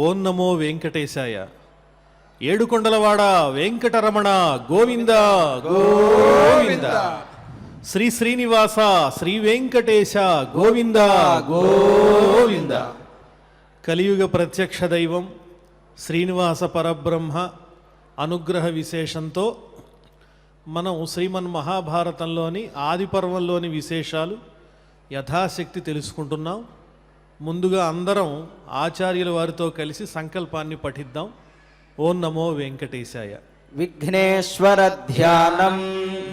ఓం నమో వెంకటేశాయ. ఏడుకొండలవాడ వెంకటరమణ గోవింద గోవింద. శ్రీ శ్రీనివాస శ్రీ వెంకటేశ గోవింద గోవింద. కలియుగ ప్రత్యక్ష దైవం శ్రీనివాస పరబ్రహ్మ అనుగ్రహ విశేషంతో మనం శ్రీమన్ మహాభారతంలోని ఆది పర్వంలోని విశేషాలు యథాశక్తి తెలుసుకుంటున్నాం. ముందుగా అందరం ఆచార్యుల వారితో కలిసి సంకల్పాన్ని పఠిద్దాం. ఓం నమో వెంకటేశాయ. విఘ్నేశ్వర ధ్యానం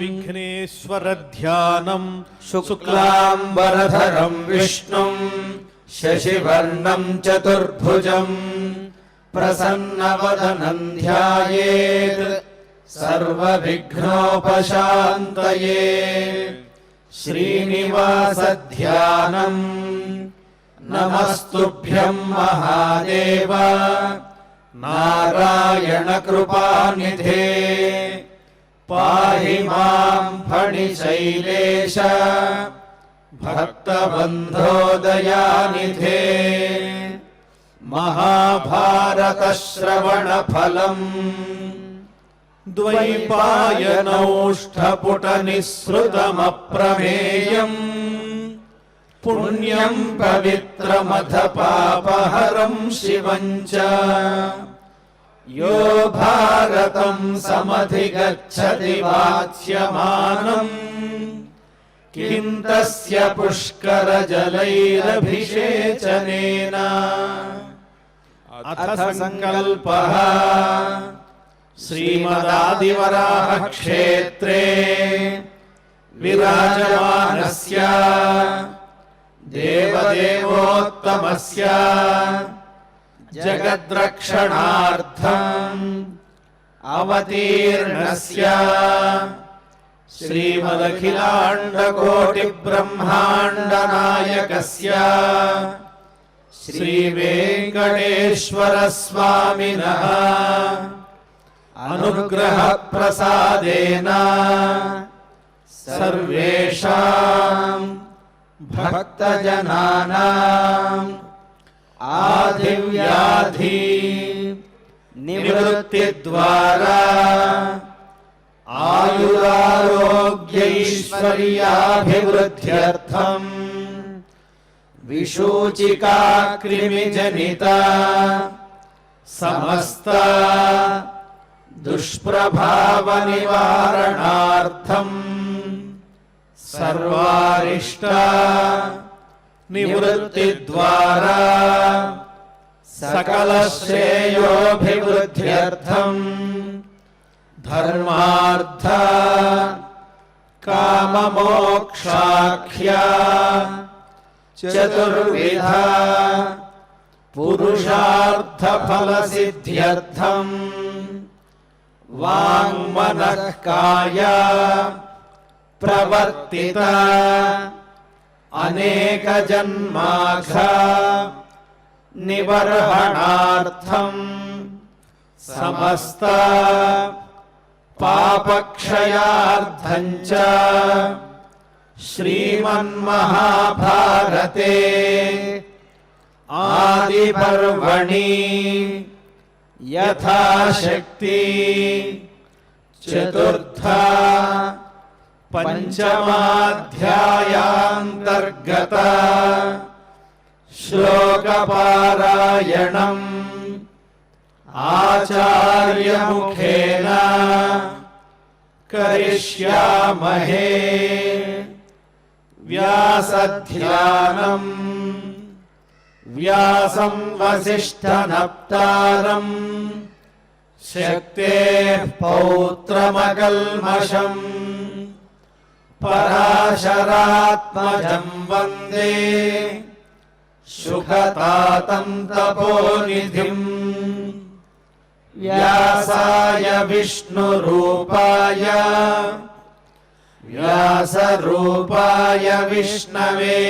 విఘ్నేశ్వర ధ్యానం శుక్లాంబరధరం విష్ణుం శశివర్ణం చతుర్భుజం ప్రసన్నవదనం ధ్యాయేత్ సర్వవిఘ్నోపశాంతయే. శ్రీనివాస ధ్యానం. నమస్తుభ్యం మహాదేవ నారాయణ కృపానిధే. పాహి మాం ఫణిశైలేశ భక్తబంధో దయానిధే. మహాభారత శ్రవణ ఫలం ద్వైపాయనౌష్ఠపుట నిస్సృతమప్రమేయం. పుణ్యం పవిత్రమథ పాపహరం శివం చ. యో భారతం సమధిగచ్చతి వాచ్యమానం కిం తస్య పుష్కర జలైరభిషేచనేన. అథ సంకల్పః శ్రీమదాదివరాహ క్షేత్రే విరాజమానస్య దేవదేవోత్తమస్య జగద్రక్షణార్థం అవతీర్ణస్య శ్రీమదఖిలాండకోటి బ్రహ్మాండ నాయకస్య శ్రీ వెంకటేశ్వర స్వామినః అనుగ్రహ ప్రసాదేన సర్వేషాం భక్తజనానాం ఆదివ్యాధి నివృత్తి ద్వారా ఆయురారోగ్యైశ్వర్యాభివృద్ధ్యర్థం విశూచికా క్రిమిజనిత సమస్త దుష్ప్రభావ నివారణార్థం సర్వారిష్ట నివృత్తి ద్వారా సకల శ్రేయోభివృద్ధ్యర్థం ధర్మార్థ కామమోక్షాఖ్య చతుర్విధ పురుషార్థ ఫల సిద్ధ్యర్థం వాంగ్మనః కాయ ప్రవర్తిత అనేక జన్మాఘ నివర్హణార్థం సమస్త పాపక్షయార్థం చ శ్రీమన్మహాభారతే ఆది పర్వణి యథాశక్తి చతుర్థ పంచమాధ్యాయాంతర్గత శ్లోకపారాయణం ఆచార్యముఖేన కరిష్యామహే. వ్యాసధ్యానం వ్యాసం వసిష్ఠనప్తారం శక్తేః పౌత్రమకల్మషం పరాశరాత్మజం వందే సుఖతాతం తపోనిధిం. వ్యాసాయ విష్ణురూపాయ వ్యాసరూపాయ విష్ణవే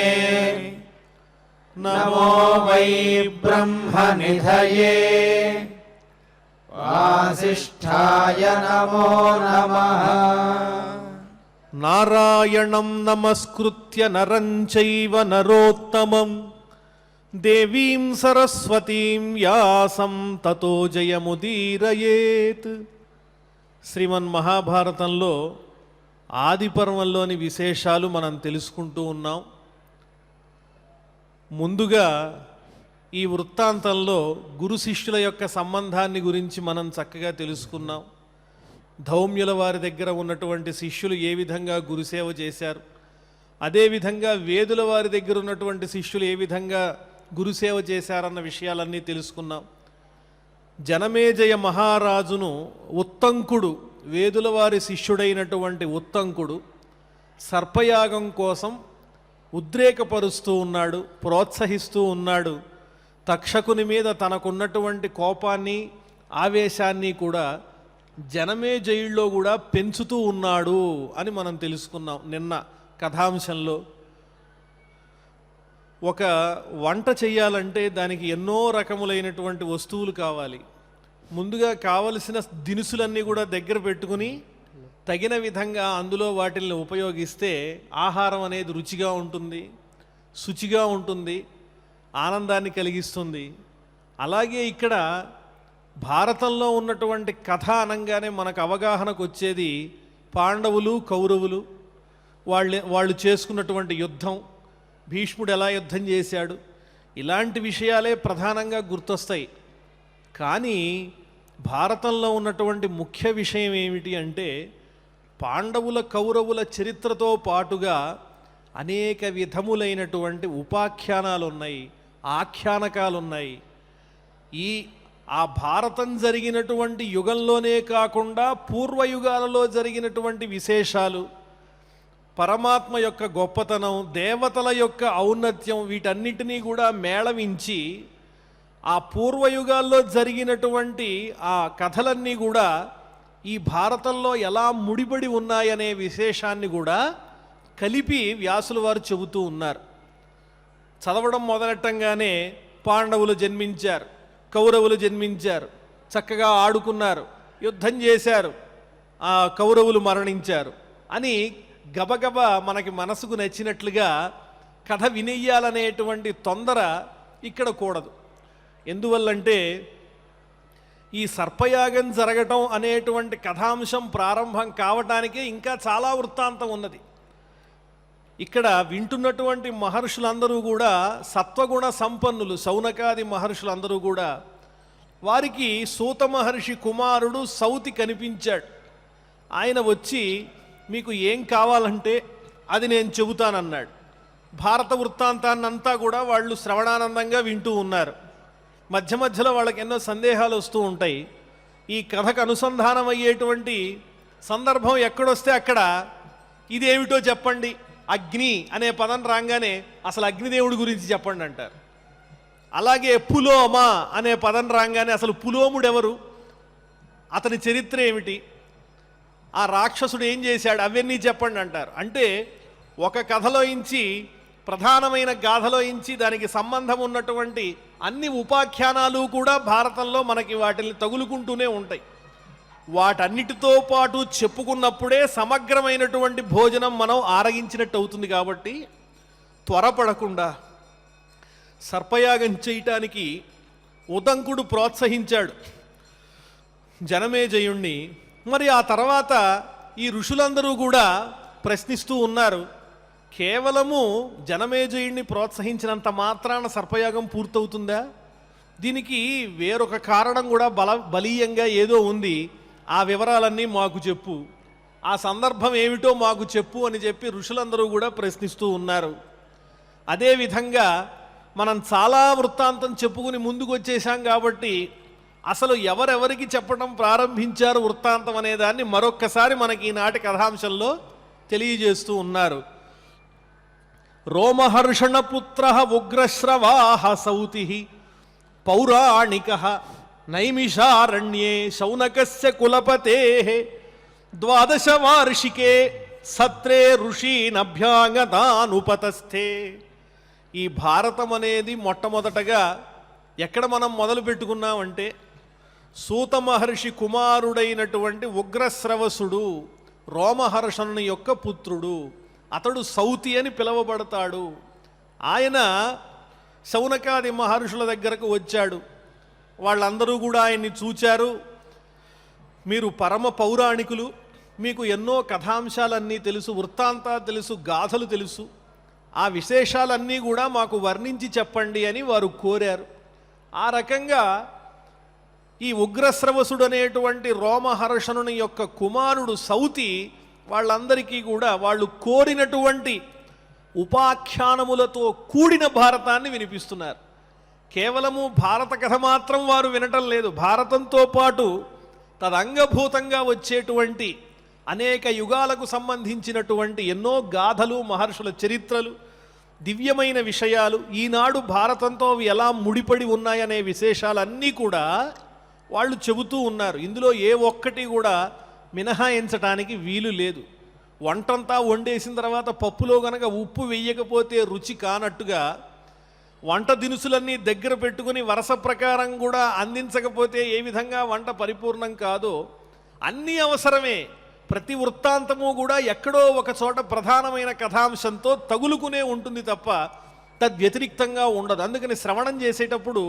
నమో వై బ్రహ్మనిధయే వాసిష్ఠాయ నమో నమః. నారాయణం నమస్కృత్య నరం చైవ నరోత్తమం దేవీం సరస్వతీం వ్యాసం తతో జయముదీరయేత్. శ్రీమన్ మహాభారతంలో ఆది పర్వంలోని విశేషాలు మనం తెలుసుకుంటూ ఉన్నాం. ముందుగా ఈ వృత్తాంతంలో గురు శిష్యుల యొక్క సంబంధాన్ని గురించి మనం చక్కగా తెలుసుకున్నాం. ధౌమ్యుల వారి దగ్గర ఉన్నటువంటి శిష్యులు ఏ విధంగా గురుసేవ చేశారు, అదేవిధంగా వేదుల వారి దగ్గర ఉన్నటువంటి శిష్యులు ఏ విధంగా గురుసేవ చేశారన్న విషయాలన్నీ తెలుసుకున్నాం. జనమేజయ మహారాజును ఉత్తంకుడు, వేదుల వారి శిష్యుడైనటువంటి ఉత్తంకుడు సర్పయాగం కోసం ఉద్రేకపరుస్తూ ఉన్నాడు, ప్రోత్సహిస్తూ ఉన్నాడు. తక్షకుని మీద తనకున్నటువంటి కోపాన్ని, ఆవేశాన్ని కూడా జనమేజయుల్లో కూడా పెంచుతూ ఉన్నాడు అని మనం తెలుసుకున్నాం నిన్న కథాంశంలో. ఒక వంట చేయాలంటే దానికి ఎన్నో రకములైనటువంటి వస్తువులు కావాలి. ముందుగా కావలసిన దినుసులన్నీ కూడా దగ్గర పెట్టుకుని తగిన విధంగా అందులో వాటిని ఉపయోగిస్తే ఆహారం అనేది రుచిగా ఉంటుంది, శుచిగా ఉంటుంది, ఆనందాన్ని కలిగిస్తుంది. అలాగే ఇక్కడ భారతంలో ఉన్నటువంటి కథ అనగానే మనకు అవగాహనకు వచ్చేది పాండవులు, కౌరవులు, వాళ్ళు చేసుకున్నటువంటి యుద్ధం, భీష్ముడు ఎలా యుద్ధం చేశాడు, ఇలాంటి విషయాలే ప్రధానంగా గుర్తొస్తాయి. కానీ భారతంలో ఉన్నటువంటి ముఖ్య విషయం ఏమిటి అంటే పాండవుల, కౌరవుల చరిత్రతో పాటుగా అనేక విధములైనటువంటి ఉపాఖ్యానాలు ఉన్నాయి, ఆఖ్యానకాలు ఉన్నాయి. ఆ భారతం జరిగినటువంటి యుగంలోనే కాకుండా పూర్వయుగాలలో జరిగినటువంటి విశేషాలు, పరమాత్మ యొక్క గొప్పతనం, దేవతల యొక్క ఔన్నత్యం, వీటన్నిటినీ కూడా మేళవించి ఆ పూర్వయుగాల్లో జరిగినటువంటి ఆ కథలన్నీ కూడా ఈ భారతంలో ఎలా ముడిపడి ఉన్నాయనే విశేషాన్ని కూడా కలిపి వ్యాసుల వారు చెబుతూ ఉన్నారు. చదవడం మొదలెట్టంగానే పాండవులు జన్మించారు, కౌరవులు జన్మించారు, చక్కగా ఆడుకున్నారు, యుద్ధం చేశారు, ఆ కౌరవులు మరణించారు అని గబగబా మనకి మనసుకు నచ్చినట్లుగా కథ వినెయ్యాలనేటువంటి తొందర ఇక్కడ కూడదు. ఎందువల్లంటే ఈ సర్పయాగం జరగటం అనేటువంటి కథాంశం ప్రారంభం కావటానికే ఇంకా చాలా వృత్తాంతం ఉన్నది. ఇక్కడ వింటున్నటువంటి మహర్షులందరూ కూడా సత్వగుణ సంపన్నులు, శౌనకాది మహర్షులందరూ కూడా. వారికి సూత మహర్షి కుమారుడు సౌతి కనిపించాడు. ఆయన వచ్చి మీకు ఏం కావాలంటే అది నేను చెబుతానన్నాడు. భారత వృత్తాంతాన్నంతా కూడా వాళ్ళు శ్రవణానందంగా వింటూ ఉన్నారు. మధ్య మధ్యలో వాళ్ళకి ఎన్నో సందేహాలు వస్తూ ఉంటాయి. ఈ కథకు అనుసంధానం అయ్యేటువంటి సందర్భం ఎక్కడొస్తే అక్కడ ఇదేమిటో చెప్పండి, అగ్ని అనే పదం రాగానే అసలు అగ్నిదేవుడి గురించి చెప్పండి అంటారు. అలాగే పులోమ అనే పదం రాగానే అసలు పులోముడు ఎవరు, అతని చరిత్ర ఏమిటి, ఆ రాక్షసుడు ఏం చేశాడు, అవన్నీ చెప్పండి అంటారు. అంటే ఒక కథలోంచి, ప్రధానమైన గాథలోంచి దానికి సంబంధం ఉన్నటువంటి అన్ని ఉపాఖ్యానాలు కూడా భారతంలో మనకి వాటిని తగులుకుంటూనే ఉంటాయి. వాటన్నిటితో పాటు చెప్పుకున్నప్పుడే సమగ్రమైనటువంటి భోజనం మనం ఆరగించినట్టు అవుతుంది. కాబట్టి త్వరపడకుండా సర్పయాగం చేయటానికి ఉదంకుడు ప్రోత్సహించాడు జనమేజయుణ్ణి. మరి ఆ తర్వాత ఈ ఋషులందరూ కూడా ప్రశ్నిస్తూ ఉన్నారు, కేవలము జనమేజయుణ్ణి ప్రోత్సహించినంత మాత్రాన సర్పయాగం పూర్తవుతుందా? దీనికి వేరొక కారణం కూడా బలీయంగా ఏదో ఉంది, ఆ వివరాలన్నీ మాకు చెప్పు, ఆ సందర్భం ఏమిటో మాకు చెప్పు అని చెప్పి ఋషులందరూ కూడా ప్రశ్నిస్తూ ఉన్నారు. అదేవిధంగా మనం చాలా వృత్తాంతం చెప్పుకుని ముందుకు వచ్చేసాం కాబట్టి అసలు ఎవరెవరికి చెప్పడం ప్రారంభించారు వృత్తాంతం అనే దాన్ని మరొక్కసారి మనకి ఈనాటి కథాంశంలో తెలియజేస్తూ ఉన్నారు. రోమహర్షణపుత్ర ఉగ్రశ్రవాహ సౌతి పౌరాణిక నైమిషారణ్యే శౌనకస్య కులపతే ద్వాదశ వార్షికే సత్రే ఋషీనభ్యాంగతానుపతస్థే. ఈ భారతం అనేది మొట్టమొదటగా ఎక్కడ మనం మొదలు పెట్టుకున్నామంటే సూత మహర్షి కుమారుడైనటువంటి ఉగ్రశ్రవసుడు, రోమహర్షణుని యొక్క పుత్రుడు, అతడు సౌతి అని పిలువబడతాడు. ఆయన శౌనకాది మహర్షుల దగ్గరకు వచ్చాడు. వాళ్ళందరూ కూడా ఆయన్ని చూచారు. మీరు పరమ పౌరాణికులు, మీకు ఎన్నో కథాంశాలన్నీ తెలుసు, వృత్తాంతాలు తెలుసు, గాథలు తెలుసు, ఆ విశేషాలన్నీ కూడా మాకు వర్ణించి చెప్పండి అని వారు కోరారు. ఆ రకంగా ఈ ఉగ్రశ్రవసుడు అనేటువంటి రోమహర్షణుని యొక్క కుమారుడు సౌతి వాళ్ళందరికీ కూడా వాళ్ళు కోరినటువంటి ఉపాఖ్యానములతో కూడిన భారతాన్ని వినిపిస్తున్నారు. కేవలము భారత కథ మాత్రం వారు వినటం లేదు, భారతంతో పాటు తదంగభూతంగా వచ్చేటువంటి అనేక యుగాలకు సంబంధించినటువంటి ఎన్నో గాథలు, మహర్షుల చరిత్రలు, దివ్యమైన విషయాలు, ఈనాడు భారతంతో అవి ఎలా ముడిపడి ఉన్నాయనే విశేషాలన్నీ కూడా వాళ్ళు చెబుతూ ఉన్నారు. ఇందులో ఏ ఒక్కటి కూడా మినహాయించడానికి వీలు లేదు. వంటంతా వండేసిన తర్వాత పప్పులో గనక ఉప్పు వెయ్యకపోతే రుచి కానట్టుగా, వంట దినుసులన్నీ దగ్గర పెట్టుకుని వరస ప్రకారం కూడా అందించకపోతే ఏ విధంగా వంట పరిపూర్ణం కాదో, అన్నీ అవసరమే. ప్రతి వృత్తాంతము కూడా ఎక్కడో ఒక చోట ప్రధానమైన కథాంశంతో తగులుకునే ఉంటుంది తప్ప తద్వ్యతిరిక్తంగా ఉండదు. అందుకని శ్రవణం చేసేటప్పుడు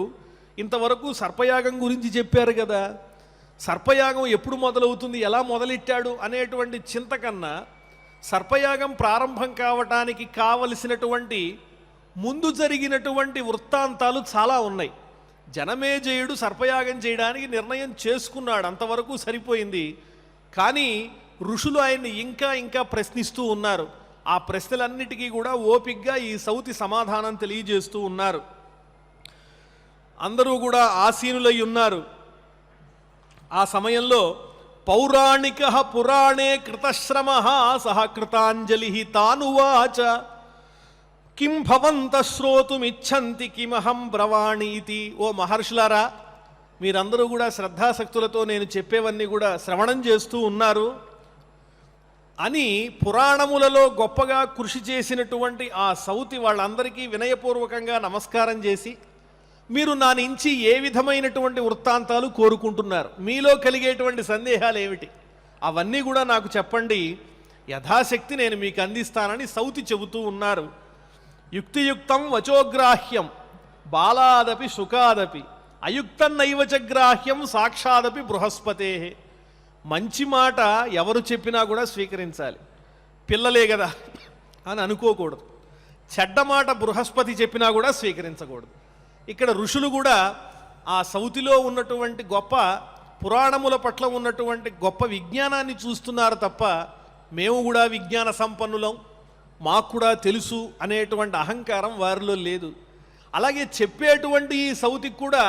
ఇంతవరకు సర్పయాగం గురించి చెప్పారు కదా, సర్పయాగం ఎప్పుడు మొదలవుతుంది, ఎలా మొదలెట్టాడు అనేటువంటి చింత కన్నా సర్పయాగం ప్రారంభం కావటానికి కావలసినటువంటి ముందు జరిగినటువంటి వృత్తాంతాలు చాలా ఉన్నాయి. జనమేజయుడు సర్పయాగం చేయడానికి నిర్ణయం చేసుకున్నాడు, అంతవరకు సరిపోయింది. కానీ ఋషులు ఆయన్ని ఇంకా ఇంకా ప్రశ్నిస్తూ ఉన్నారు. ఆ ప్రశ్నలన్నిటికీ కూడా ఓపిగ్గా ఈ సౌతి సమాధానం తెలియజేస్తూ ఉన్నారు. అందరూ కూడా ఆసీనులై ఉన్నారు. ఆ సమయంలో పౌరాణిక పురాణే కృతశ్రమ సహ కృతాంజలి తానువాచ కిం భవంత శ్రోతుమిచ్చంతి కిమహం బ్రవాణీతి. ఓ మహర్షులారా, మీరందరూ కూడా శ్రద్ధాసక్తులతో నేను చెప్పేవన్నీ కూడా శ్రవణం చేస్తూ ఉన్నారు అని పురాణములలో గొప్పగా కృషి చేసినటువంటి ఆ సౌతి వాళ్ళందరికీ వినయపూర్వకంగా నమస్కారం చేసి, మీరు నా నుంచి ఏ విధమైనటువంటి వృత్తాంతాలు కోరుకుంటున్నారు, మీలో కలిగేటువంటి సందేహాలు ఏమిటి, అవన్నీ కూడా నాకు చెప్పండి, యథాశక్తి నేను మీకు అందిస్తానని సౌతి చెబుతూ ఉన్నారు. యుక్తియుక్తం వచోగ్రాహ్యం బాలాదపి సుఖాదపి అయుక్తం నైవచగ్రాహ్యం సాక్షాదపి బృహస్పతే. మంచి మాట ఎవరు చెప్పినా కూడా స్వీకరించాలి, పిల్లలే కదా అని అనుకోకూడదు. చెడ్డ మాట బృహస్పతి చెప్పినా కూడా స్వీకరించకూడదు. ఇక్కడ ఋషులు కూడా ఆ సౌతిలో ఉన్నటువంటి గొప్ప పురాణముల పట్ల ఉన్నటువంటి గొప్ప విజ్ఞానాన్ని చూస్తున్నారు తప్ప మేము కూడా విజ్ఞాన సంపన్నులం, మాకు కూడా తెలుసు అనేటువంటి అహంకారం వారిలో లేదు. అలాగే చెప్పేటువంటి ఈ సౌతికి కూడా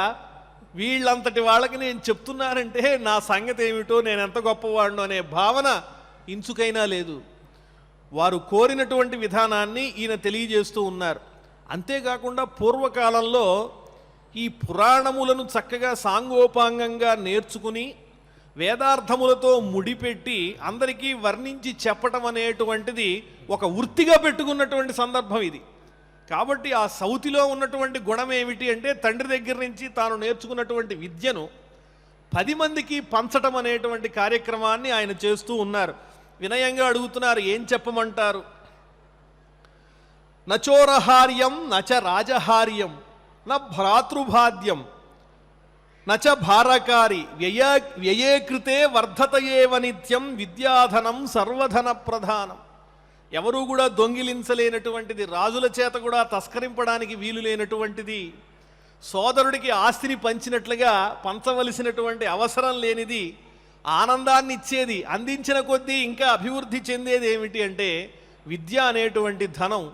వీళ్ళంతటి వాళ్ళకి నేను చెప్తున్నానంటే నా సంగతి ఏమిటో, నేను ఎంత గొప్పవాడినో అనే భావన ఇంచుకైనా లేదు. వారు కోరినటువంటి విధానాన్ని ఈయన తెలియజేస్తూ ఉన్నారు. అంతేకాకుండా పూర్వకాలంలో ఈ పురాణములను చక్కగా సాంగోపాంగంగా నేర్చుకుని వేదార్థములతో ముడిపెట్టి అందరికీ వర్ణించి చెప్పటం అనేటువంటిది ఒక వృత్తిగా పెట్టుకున్నటువంటి సందర్భం ఇది. కాబట్టి ఆ సౌతిలో ఉన్నటువంటి గుణం ఏమిటి అంటే, తండ్రి దగ్గర నుంచి తాను నేర్చుకున్నటువంటి విద్యను 10 మందికి పంచటం అనేటువంటి కార్యక్రమాన్ని ఆయన చేస్తూ ఉన్నారు. వినయంగా అడుగుతున్నారు, ఏం చెప్పమంటారు? నచోరహార్యం నచ రాజహార్యం న భ్రాతృభాద్యం నచ భారకారి వ్యయే కృతే వర్ధతయేవ నిత్యం విద్యాధనం సర్వధన ప్రధానం. ఎవరూ కూడా దొంగిలించలేనటువంటిది, రాజుల చేత కూడా తస్కరింపడానికి వీలు లేనటువంటిది, సోదరుడికి ఆస్తిని పంచినట్లుగా పంచవలసినటువంటి అవసరం లేనిది, ఆనందాన్ని ఇచ్చేది, అందించిన కొద్దీ ఇంకా అభివృద్ధి చెందేది ఏమిటి అంటే విద్య అనేటువంటి ధనం.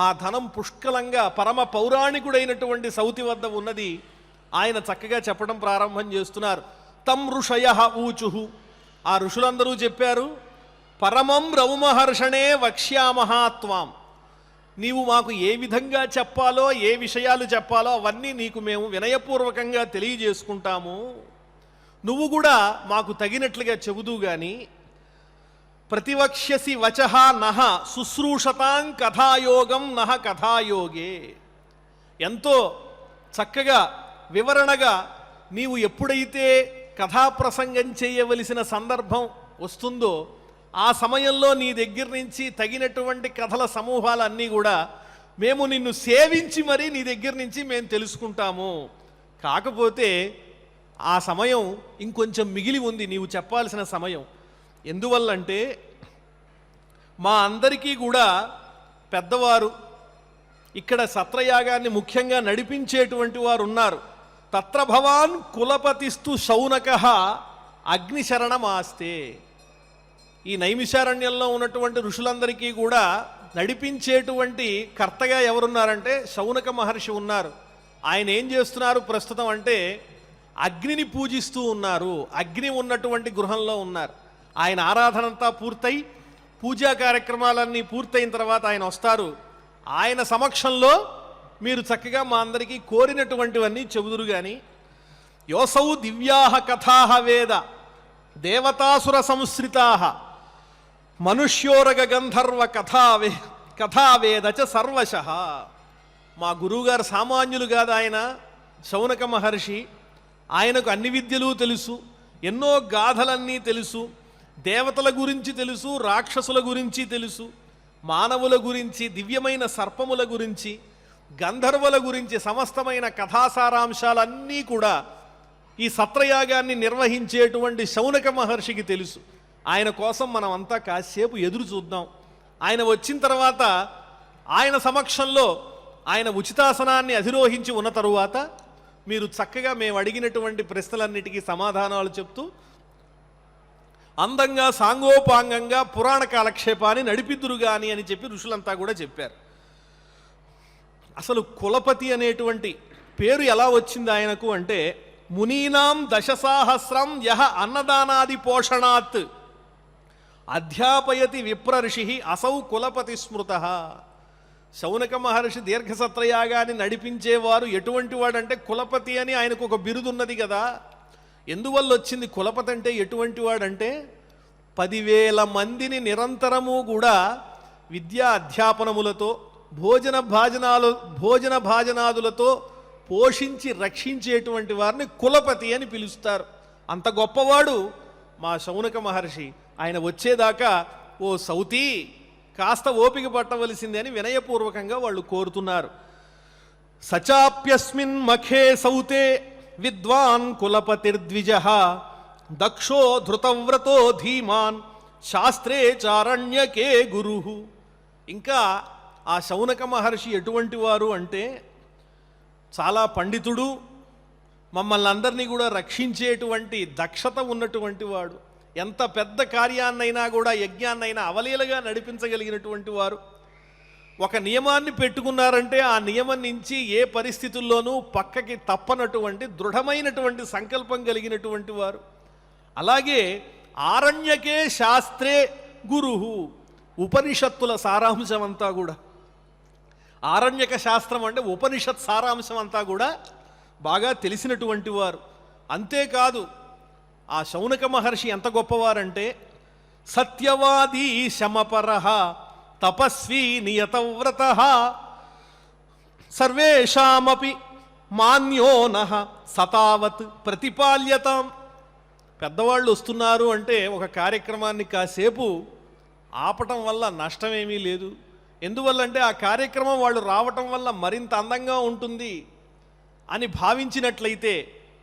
ఆ ధనం పుష్కలంగా పరమ పౌరాణికుడైనటువంటి సౌతి వద్ద ఉన్నది. ఆయన చక్కగా చెప్పడం ప్రారంభం చేస్తున్నారు. తం ఋషయః ఊచుః. ఆ ఋషులందరూ చెప్పారు, పరమం రౌమహర్షణే వక్ష్యామః త్వాం. నీవు మాకు ఏ విధంగా చెప్పాలో, ఏ విషయాలు చెప్పాలో అవన్నీ నీకు మేము వినయపూర్వకంగా తెలియజేసుకుంటాము. నువ్వు కూడా మాకు తగినట్లుగా చెబుదూ గాని ప్రతివక్ష్యసి వచః నః శుశ్రూషతాం కథాయోగం నః కథాయోగే. ఎంతో చక్కగా వివరణగా నీవు ఎప్పుడైతే కథాప్రసంగం చేయవలసిన సందర్భం వస్తుందో ఆ సమయంలో నీ దగ్గర నుంచి తగినటువంటి కథల సమూహాలన్నీ కూడా మేము నిన్ను సేవించి మరీ నీ దగ్గర నుంచి మేము తెలుసుకుంటాము. కాకపోతే ఆ సమయం ఇంకొంచెం మిగిలి ఉంది, నీవు చెప్పాల్సిన సమయం. ఎందువల్లంటే మా అందరికీ కూడా పెద్దవారు ఇక్కడ సత్రయాగాన్ని ముఖ్యంగా నడిపించేటువంటి వారు ఉన్నారు. తత్ర భవాన్ కులపతిస్తు శౌనకః అగ్నిశరణమాస్తే. ఈ నైమిషారణ్యంలో ఉన్నటువంటి ఋషులందరికీ కూడా నడిపించేటువంటి కర్తగా ఎవరున్నారంటే శౌనక మహర్షి ఉన్నారు. ఆయన ఏం చేస్తున్నారు ప్రస్తుతం అంటే అగ్నిని పూజిస్తూ ఉన్నారు. అగ్ని ఉన్నటువంటి గృహంలో ఉన్నారు. ఆయన ఆరాధన అంతా పూర్తయి పూజా కార్యక్రమాలన్నీ పూర్తయిన తర్వాత ఆయన వస్తారు. ఆయన సమక్షంలో మీరు చక్కగా మా అందరికీ కోరినటువంటివన్నీ చెబుదురు. కానీ యోసౌ దివ్యాహ కథాహ వేద దేవతాసుర సంశ్రితాహ మనుష్యోరగ గంధర్వ కథావేద చ సర్వశః. మా గురువుగారు సామాన్యులు కాదు. ఆయన శౌనక మహర్షి. ఆయనకు అన్ని విద్యలు తెలుసు, ఎన్నో గాథలన్నీ తెలుసు, దేవతల గురించి తెలుసు, రాక్షసుల గురించి తెలుసు, మానవుల గురించి, దివ్యమైన సర్పముల గురించి, గంధర్వుల గురించి సమస్తమైన కథాసారాంశాలన్నీ కూడా ఈ సత్రయాగాన్ని నిర్వహించేటువంటి శౌనక మహర్షికి తెలుసు. ఆయన కోసం మనం అంతా కాసేపు ఎదురు చూద్దాం. ఆయన వచ్చిన తర్వాత ఆయన సమక్షంలో ఆయన ఉచితాసనాన్ని అధిరోహించి ఉన్న తరువాత మీరు చక్కగా మేము అడిగినటువంటి ప్రశ్నలన్నిటికీ సమాధానాలు చెప్తూ అందంగా సాంగోపాంగంగా పురాణ కాలక్షేపాన్ని నడిపిద్దురు గాని అని చెప్పి ఋషులంతా కూడా చెప్పారు. అసలు కులపతి అనేటువంటి పేరు ఎలా వచ్చింది ఆయనకు అంటే మునీనాం దశసాహస్రం యహ అన్నదానాది పోషణాత్ అధ్యాపయతి విప్ర ఋషి అసౌ కులపతి స్మృత. శౌనక మహర్షి దీర్ఘసత్రయాగాన్ని నడిపించేవారు ఎటువంటి వాడంటే కులపతి అని ఆయనకు ఒక బిరుదున్నది కదా. ఎందువల్ల వచ్చింది కులపతి అంటే? ఎటువంటి వాడంటే 10,000 మందిని నిరంతరము కూడా విద్యా అధ్యాపనములతో భోజన భాజనాదులతో పోషించి రక్షించేటువంటి వారిని కులపతి అని పిలుస్తారు. అంత గొప్పవాడు మా శౌనక మహర్షి. ఆయన వచ్చేదాకా ఓ సౌతి కాస్త ఓపిక పట్టవలసింది అని వినయపూర్వకంగా వాళ్ళు కోరుతున్నారు. సచాప్యస్మిన్ మఖే సౌతే విద్వాన్ కులపతిర్ద్విజః దక్షో ధృతవ్రతో ధీమాన్ శాస్త్రే చారణ్యకే గురుః. ఇంకా ఆ శౌనక మహర్షి ఎటువంటి వారు అంటే చాలా పండితుడు, మమ్మల్ని అందరినీ కూడా రక్షించేటువంటి దక్షత ఉన్నటువంటి వాడు, ఎంత పెద్ద కార్యాన్నైనా కూడా యజ్ఞాన్నైనా అవలీలగా నడిపించగలిగినటువంటి వారు. ఒక నియమాన్ని పెట్టుకున్నారంటే ఆ నియమం నుంచి ఏ పరిస్థితుల్లోనూ పక్కకి తప్పనటువంటి దృఢమైనటువంటి సంకల్పం కలిగినటువంటి వారు. అలాగే ఆరణ్యకే శాస్త్రే గురుహు, ఉపనిషత్తుల సారాంశం అంతా కూడా, ఆరణ్యక శాస్త్రం అంటే ఉపనిషత్ సారాంశం అంతా కూడా బాగా తెలిసినటువంటి వారు. అంతేకాదు ఆ శౌనక మహర్షి ఎంత గొప్పవారంటే సత్యవాదీ శమపరః తపస్వీ నియతవ్రతః సర్వేషామపి మాన్యో నః సతావత్ ప్రతిపాల్యతాం. పెద్దవాళ్ళు వస్తున్నారు అంటే ఒక కార్యక్రమాన్ని కాసేపు ఆపటం వల్ల నష్టమేమీ లేదు. ఎందువల్లంటే ఆ కార్యక్రమం వాళ్ళు రావటం వల్ల మరింత అందంగా ఉంటుంది అని భావించినట్లయితే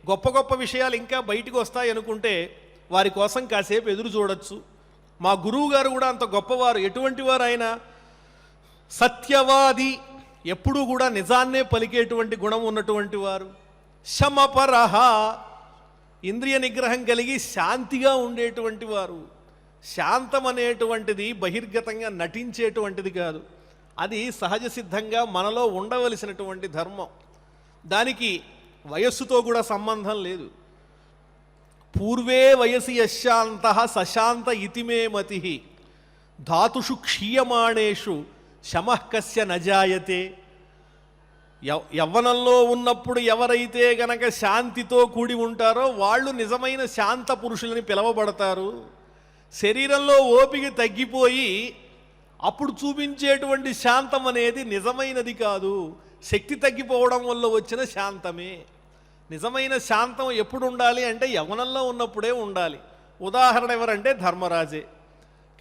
గొప్ప గొప్ప విషయాలు ఇంకా బయటికి వస్తాయి అనుకుంటే వారి కోసం కాసేపు ఎదురు చూడొచ్చు. మా గురువు గారు కూడా అంత గొప్పవారు. ఎటువంటి వారు ఆయన? సత్యవాది, ఎప్పుడూ కూడా నిజాన్నే పలికేటువంటి గుణం ఉన్నటువంటి వారు. శమపరః, ఇంద్రియ నిగ్రహం కలిగి శాంతిగా ఉండేటువంటి వారు. శాంతం అనేటువంటిది బహిర్గతంగా నటించేటువంటిది కాదు, అది సహజ సిద్ధంగా మనలో ఉండవలసినటువంటి ధర్మం. దానికి వయస్సుతో కూడా సంబంధం లేదు. పూర్వే వయసి యశాంత సశాంత ఇతిమే మతి ధాతుషు క్షీయమాణేషు శమః కస్య నజాయతే. యవ్వనంలో ఉన్నప్పుడు ఎవరైతే గనక శాంతితో కూడి ఉంటారో వాళ్ళు నిజమైన శాంత పురుషులని పిలవబడతారు. శరీరంలో ఓపిక తగ్గిపోయి అప్పుడు చూపించేటువంటి శాంతం అనేది నిజమైనది కాదు, శక్తి తగ్గిపోవడం వల్ల వచ్చిన శాంతమే. నిజమైన శాంతం ఎప్పుడు ఉండాలి అంటే యవ్వనంలో ఉన్నప్పుడే ఉండాలి. ఉదాహరణ ఎవరంటే ధర్మరాజే.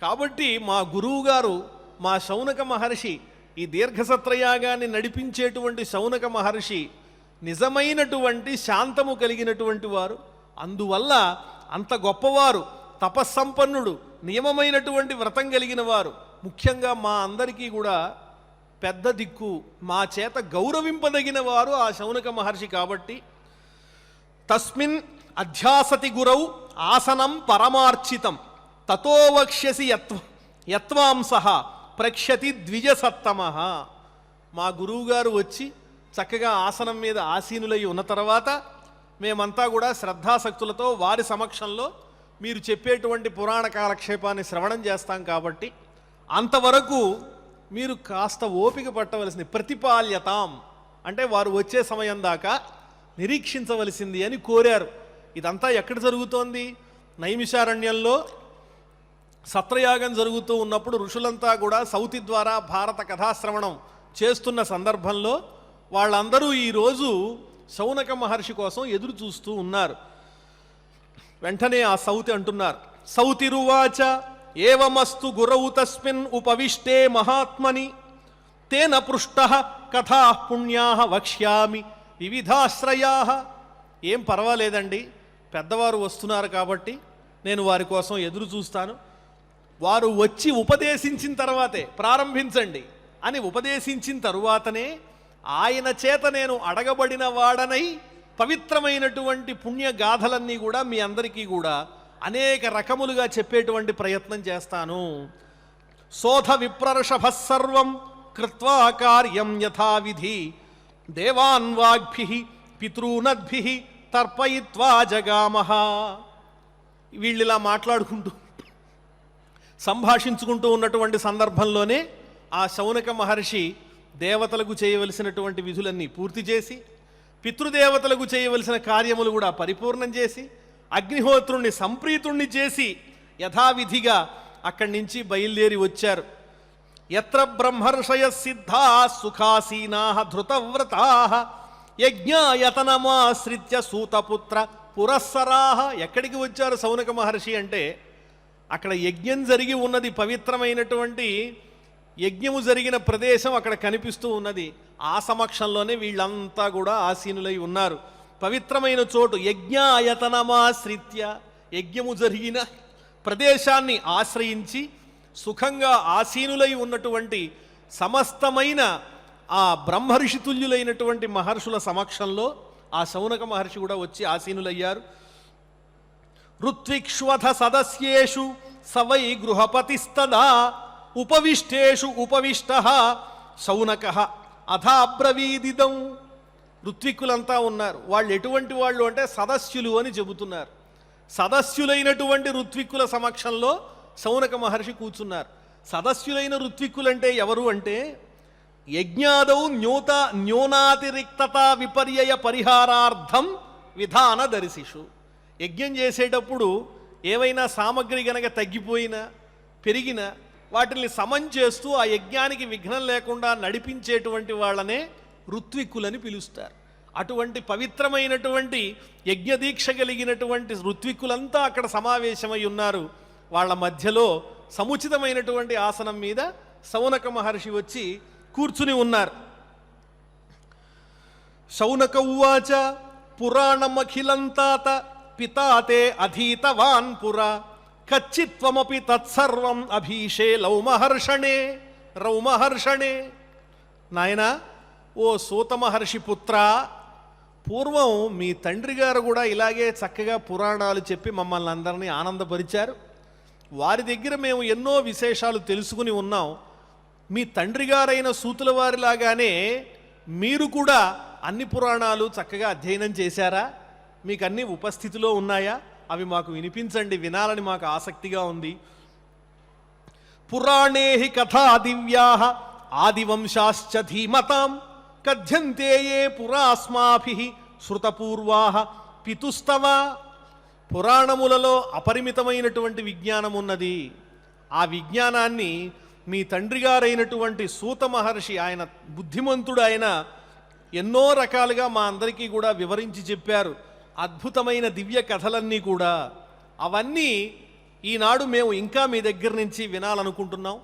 కాబట్టి మా గురువు గారు మా శౌనక మహర్షి ఈ దీర్ఘసత్రయాగాన్ని నడిపించేటువంటి శౌనక మహర్షి నిజమైనటువంటి శాంతము కలిగినటువంటి వారు, అందువల్ల అంత గొప్పవారు, తపస్సంపన్నుడు, నియమమైనటువంటి వ్రతం కలిగిన వారు, ముఖ్యంగా మా అందరికీ కూడా పెద్ద దిక్కు, మా చేత గౌరవింపదగిన వారు ఆ శౌనక మహర్షి. కాబట్టి తస్మిన్ అధ్యాసతి గురౌ ఆసనం పరమార్చితం తతో వక్ష్యసి యత్వాంస ప్రక్ష్యతి ద్విజసత్తమ. మా గురువుగారు వచ్చి చక్కగా ఆసనం మీద ఆసీనులై ఉన్న తర్వాత మేమంతా కూడా శ్రద్ధాసక్తులతో వారి సమక్షంలో మీరు చెప్పేటువంటి పురాణ కాలక్షేపాన్ని శ్రవణం చేస్తాం. కాబట్టి అంతవరకు మీరు కాస్త ఓపిక పట్టవలసింది, ప్రతిపాల్యతాం అంటే వారు వచ్చే సమయం దాకా నిరీక్షించవలసింది అని కోరారు. ఇదంతా ఎక్కడ జరుగుతోంది? నైమిషారణ్యంలో సత్రయాగం జరుగుతూ ఉన్నప్పుడు ఋషులంతా కూడా సౌతి ద్వారా భారత కథాశ్రవణం చేస్తున్న సందర్భంలో వాళ్ళందరూ ఈరోజు శౌనక మహర్షి కోసం ఎదురు చూస్తూ ఉన్నారు. వెంటనే ఆ సౌతి అంటున్నారు, సౌతిరువాచ ఏవమస్తు గురౌ తస్మిన్ ఉపవిష్టే మహాత్మని తేన పృష్టః కథా పుణ్యాః వక్ష్యామి వివిధాశ్రయాః. ఏం పర్వాలేదండి, పెద్దవారు వస్తున్నారు కాబట్టి నేను వారి కోసం ఎదురు చూస్తాను, వారు వచ్చి ఉపదేశించిన తర్వాతే ప్రారంభించండి అని ఉపదేశించిన తరువాతనే ఆయన చేత నేను అడగబడిన వాడనై పవిత్రమైనటువంటి పుణ్యగాథలన్నీ కూడా మీ అందరికీ కూడా అనేక రకములుగా చెప్పేటువంటి ప్రయత్నం చేస్తాను. శోధ విప్రర్షభస్సర్వం కృత్వా కార్యం యథావిధి దేవాన్ వాగ్భిః పితృనద్భిః తర్పయిత్వా జగామః. వీళ్ళిలా మాట్లాడుకుంటూ సంభాషించుకుంటూ ఉన్నటువంటి సందర్భంలోనే ఆ శౌనక మహర్షి దేవతలకు చేయవలసినటువంటి విధులన్నీ పూర్తి చేసి, పితృదేవతలకు చేయవలసిన కార్యములు కూడా పరిపూర్ణం చేసి, అగ్నిహోత్రుణ్ణి సంప్రీతుణ్ణి చేసి యథావిధిగా అక్కడి నుంచి బయలుదేరి వచ్చారు. యత్ర బ్రహ్మర్షయ సిద్ధా సుఖాసీనా ధృతవ్రతా యజ్ఞాయతనమాశ్రిత్య సూతపుత్ర పురస్సరా. ఎక్కడికి వచ్చారు శౌనక మహర్షి అంటే, అక్కడ యజ్ఞం జరిగి ఉన్నది, పవిత్రమైనటువంటి యజ్ఞము జరిగిన ప్రదేశం అక్కడ కనిపిస్తూ ఉన్నది. ఆ సమక్షంలోనే వీళ్ళంతా కూడా ఆసీనులై ఉన్నారు. పవిత్రమైన చోటు యజ్ఞాయతనమాశ్రిత్య, యజ్ఞము జరిగిన ప్రదేశాన్ని ఆశ్రయించి సుఖంగా ఆసీనులై ఉన్నటువంటి సమస్తమైన ఆ బ్రహ్మర్షితుల్యులైనటువంటి మహర్షుల సమక్షంలో ఆ శౌనక మహర్షి కూడా వచ్చి ఆసీనులయ్యారు. ఋత్విక్ష్వథ సదస్యేషు సవై గృహపతిస్తదా ఉపవిష్టేషు ఉపవిష్టః శౌనకః అథాబ్రవీదిదం. ఋత్విక్కులంతా ఉన్నారు. వాళ్ళు ఎటువంటి వాళ్ళు అంటే సదస్యులు అని చెబుతున్నారు. సదస్యులైనటువంటి ఋత్విక్కుల సమక్షంలో శౌనక మహర్షి కూర్చున్నారు. సదస్యులైన ఋత్విక్కులంటే ఎవరు అంటే, యజ్ఞాదౌ న్యూనాతిరిక్తత విపర్యయ పరిహారార్థం విధాన దర్శిషు. యజ్ఞం చేసేటప్పుడు ఏవైనా సామగ్రి గనక తగ్గిపోయినా పెరిగినా వాటిని సమం చేస్తూ ఆ యజ్ఞానికి విఘ్నం లేకుండా నడిపించేటువంటి వాళ్ళనే ఋత్విక్కులని పిలుస్తారు. అటువంటి పవిత్రమైనటువంటి యజ్ఞదీక్ష కలిగినటువంటి ఋత్విక్కులంతా అక్కడ సమావేశమై ఉన్నారు. వాళ్ళ మధ్యలో సముచితమైనటువంటి ఆసనం మీద శౌనక మహర్షి వచ్చి కూర్చుని ఉన్నారు. శౌనక ఉవాచ పురాణమఖిలంతాత పితాతే అధీతవాన్ పురా కచ్చిత్వమపి తత్సర్వం అభీషే రౌమహర్షణే. నాయనా, ఓ సూత మహర్షి పుత్ర, పూర్వం మీ తండ్రి గారు కూడా ఇలాగే చక్కగా పురాణాలు చెప్పి మమ్మల్ని అందరినీ ఆనందపరిచారు. వారి దగ్గర మేము ఎన్నో విశేషాలు తెలుసుకుని ఉన్నాం. మీ తండ్రి గారైన సూతుల వారిలాగానే మీరు కూడా అన్ని పురాణాలు చక్కగా అధ్యయనం చేశారా? మీకు అన్ని ఉపస్థితిలో ఉన్నాయా? అవి మాకు వినిపించండి, వినాలని మాకు ఆసక్తిగా ఉంది. పురాణే హి కథా దివ్యాః ఆదివంశాశ్చ ధీమతాం కథ్యంతే యే పురాస్మాభిః శృతపూర్వాః పితుస్తవ. పురాణములలో అపరిమితమైనటువంటి విజ్ఞానం ఉన్నది. ఆ విజ్ఞానాన్ని మీ తండ్రి గారైనటువంటి సూత మహర్షి, ఆయన బుద్ధిమంతుడు, ఆయన ఎన్నో రకాలుగా మా అందరికీ కూడా వివరించి చెప్పారు. అద్భుతమైన దివ్య కథలన్నీ కూడా, అవన్నీ ఈనాడు మేము ఇంకా మీ దగ్గర నుంచి వినాలనుకుంటున్నాం.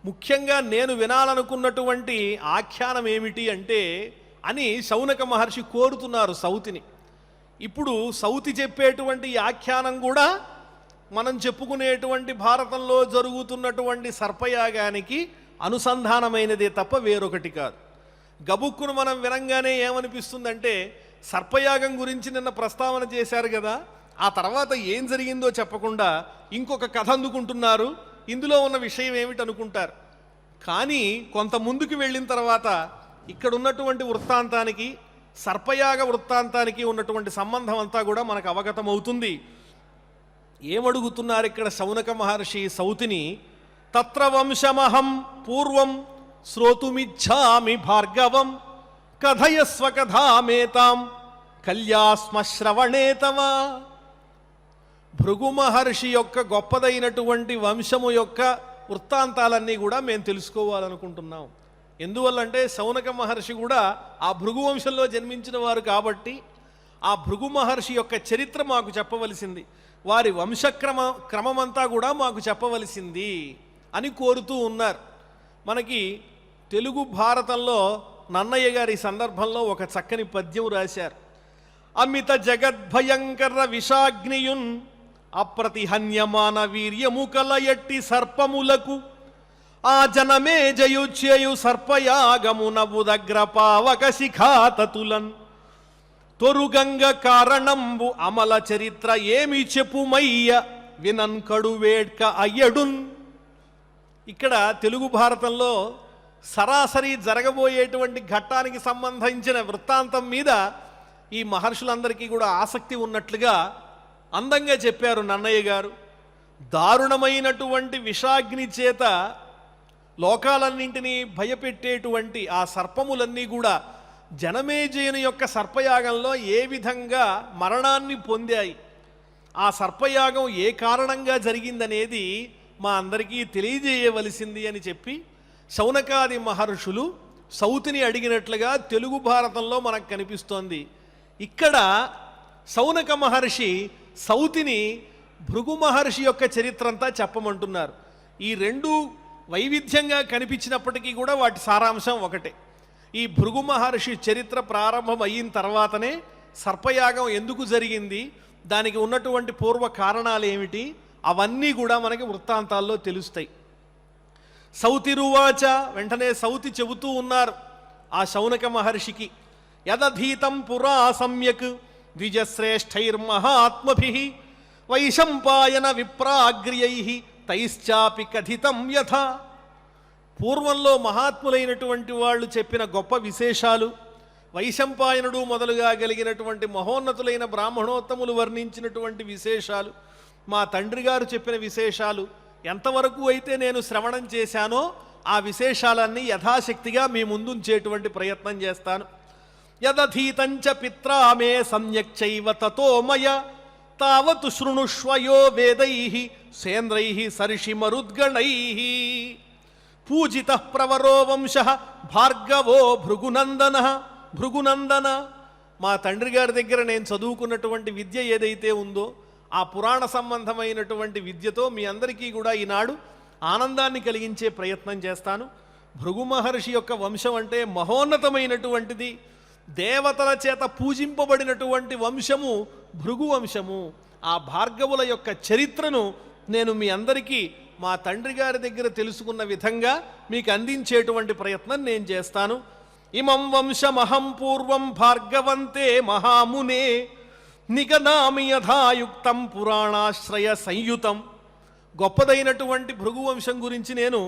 ముఖ్యంగా నేను వినాలనుకున్నటువంటి ఆఖ్యానం ఏమిటి అంటే అని శౌనక మహర్షి కోరుతున్నారు సౌతిని. ఇప్పుడు సౌతి చెప్పేటువంటి ఈ ఆఖ్యానం కూడా మనం చెప్పుకునేటువంటి భారతంలో జరుగుతున్నటువంటి సర్పయాగానికి అనుసంధానమైనదే తప్ప వేరొకటి కాదు. గబుక్కును మనం వినంగానే ఏమనిపిస్తుందంటే సర్పయాగం గురించి నిన్న ప్రస్తావన చేశారు కదా, ఆ తర్వాత ఏం జరిగిందో చెప్పకుండా ఇంకొక కథ అందుకుంటున్నారు, ఇందులో ఉన్న విషయం ఏమిటనుకుంటారు. కానీ కొంత ముందుకు వెళ్ళిన తర్వాత ఇక్కడ ఉన్నటువంటి వృత్తాంతానికి సర్పయాగ వృత్తాంతానికి ఉన్నటువంటి సంబంధం అంతా కూడా మనకు అవగతమవుతుంది. ఏమడుగుతున్నారు ఇక్కడ శౌనక మహర్షి సౌతిని? తత్ర వంశమహం పూర్వం శ్రోతుమిచ్ఛామి భార్గవం కథయస్వ కథామేతాం కళ్యాస్మ శ్రవణే తవ. భృగు మహర్షి యొక్క గొప్పదైనటువంటి వంశము యొక్క వృత్తాంతాలన్నీ కూడా మేము తెలుసుకోవాలనుకుంటున్నాం. ఎందువల్లంటే శౌనక మహర్షి కూడా ఆ భృగు వంశంలో జన్మించిన వారు కాబట్టి ఆ భృగు మహర్షి యొక్క చరిత్ర మాకు చెప్పవలసింది, వారి క్రమమంతా కూడా మాకు చెప్పవలసింది అని కోరుతూ ఉన్నారు. మనకి తెలుగు భారతంలో నన్నయ్య గారి సందర్భంలో ఒక చక్కని పద్యం రాశారు. అమిత జగద్భయంకర విషాగ్నియున్ అప్రతిహన్యమాన వీర్యము కలయట్టి సర్పములకు ఆ జనమే జయుచ్యయు సర్పయాగమున బుదగ్ర పావక శిఖాతతులన్ తొరుగంగ కారణంబు అమల చరిత్ర ఏమి చెప్పుమయ్య వినన్ కడువేడ్క అయ్యడున్. ఇక్కడ తెలుగు భారతంలో సరాసరి జరగబోయేటువంటి ఘట్టానికి సంబంధించిన వృత్తాంతం మీద ఈ మహర్షులందరికీ కూడా ఆసక్తి ఉన్నట్లుగా అందంగా చెప్పారు నన్నయ్య గారు. దారుణమైనటువంటి విషాగ్ని చేత లోకాలన్నింటినీ భయపెట్టేటువంటి ఆ సర్పములన్నీ కూడా జనమేజయుని యొక్క సర్పయాగంలో ఏ విధంగా మరణాన్ని పొందాయి, ఆ సర్పయాగం ఏ కారణంగా జరిగిందనేది మా అందరికీ తెలియజేయవలసింది అని చెప్పి శౌనకాది మహర్షులు సౌతిని అడిగినట్లుగా తెలుగు భారతంలో మనకు కనిపిస్తోంది. ఇక్కడ శౌనక మహర్షి సౌతిని భృగు మహర్షి యొక్క చరిత్ర అంతా చెప్పమంటున్నారు. ఈ రెండు వైవిధ్యంగా కనిపించినప్పటికీ కూడా వాటి సారాంశం ఒకటే. ఈ భృగు మహర్షి చరిత్ర ప్రారంభం అయిన తర్వాతనే సర్పయాగం ఎందుకు జరిగింది, దానికి ఉన్నటువంటి పూర్వ కారణాలు ఏమిటి, అవన్నీ కూడా మనకి వృత్తాంతాల్లో తెలుస్తాయి. సౌతిరువాచ, వెంటనే సౌతి చెబుతూ ఉన్నారు ఆ శౌనక మహర్షికి. యదధీతం పురా సమ్యక్ ద్విజశ్రేష్ఠైర్మహాత్మభిః వైశంపాయన విప్రాగ్ర్యైః తైశ్చాపి కథితం యథా. పూర్వంలో మహాత్ములైనటువంటి వాళ్ళు చెప్పిన గొప్ప విశేషాలు, వైశంపాయనుడు మొదలుగా కలిగినటువంటి మహోన్నతులైన బ్రాహ్మణోత్తములు వర్ణించినటువంటి విశేషాలు, మా తండ్రి గారు చెప్పిన విశేషాలు ఎంతవరకు అయితే నేను శ్రవణం చేశానో ఆ విశేషాలన్నీ యథాశక్తిగా మీ ముందుంచేటువంటి ప్రయత్నం చేస్తాను. యదధీతంచ పిత్రా మే సమ్యక్ చైవ తతో మయ తావతు శృణుష్వయో వేదైః సేంద్రైః సర్షిమరుద్గణైః పూజితః ప్రవరో వంశః భార్గవో భృగునందనః. భృగునందన, మా తండ్రి గారి దగ్గర నేను చదువుకున్నటువంటి విద్య ఏదైతే ఉందో ఆ పురాణ సంబంధమైనటువంటి విద్యతో మీ అందరికీ కూడా ఈనాడు ఆనందాన్ని కలిగించే ప్రయత్నం చేస్తాను. భృగు మహర్షి యొక్క వంశం అంటే మహోన్నతమైనటువంటిది, దేవతల చేత పూజింపబడినటువంటి వంశము భృగు వంశము. ఆ భార్గవుల యొక్క చరిత్రను నేను మీ అందరికీ మా తండ్రి గారి దగ్గర తెలుసుకున్న విధంగా మీకు అందించేటువంటి ప్రయత్నం నేను చేస్తాను. ఇమం వంశమహం పూర్వం భార్గవంతే మహామునే నిగనామి యథాయుక్తం పురాణాశ్రయ సంయుతం. గొప్పదైనటువంటి భృగు వంశం గురించి నేను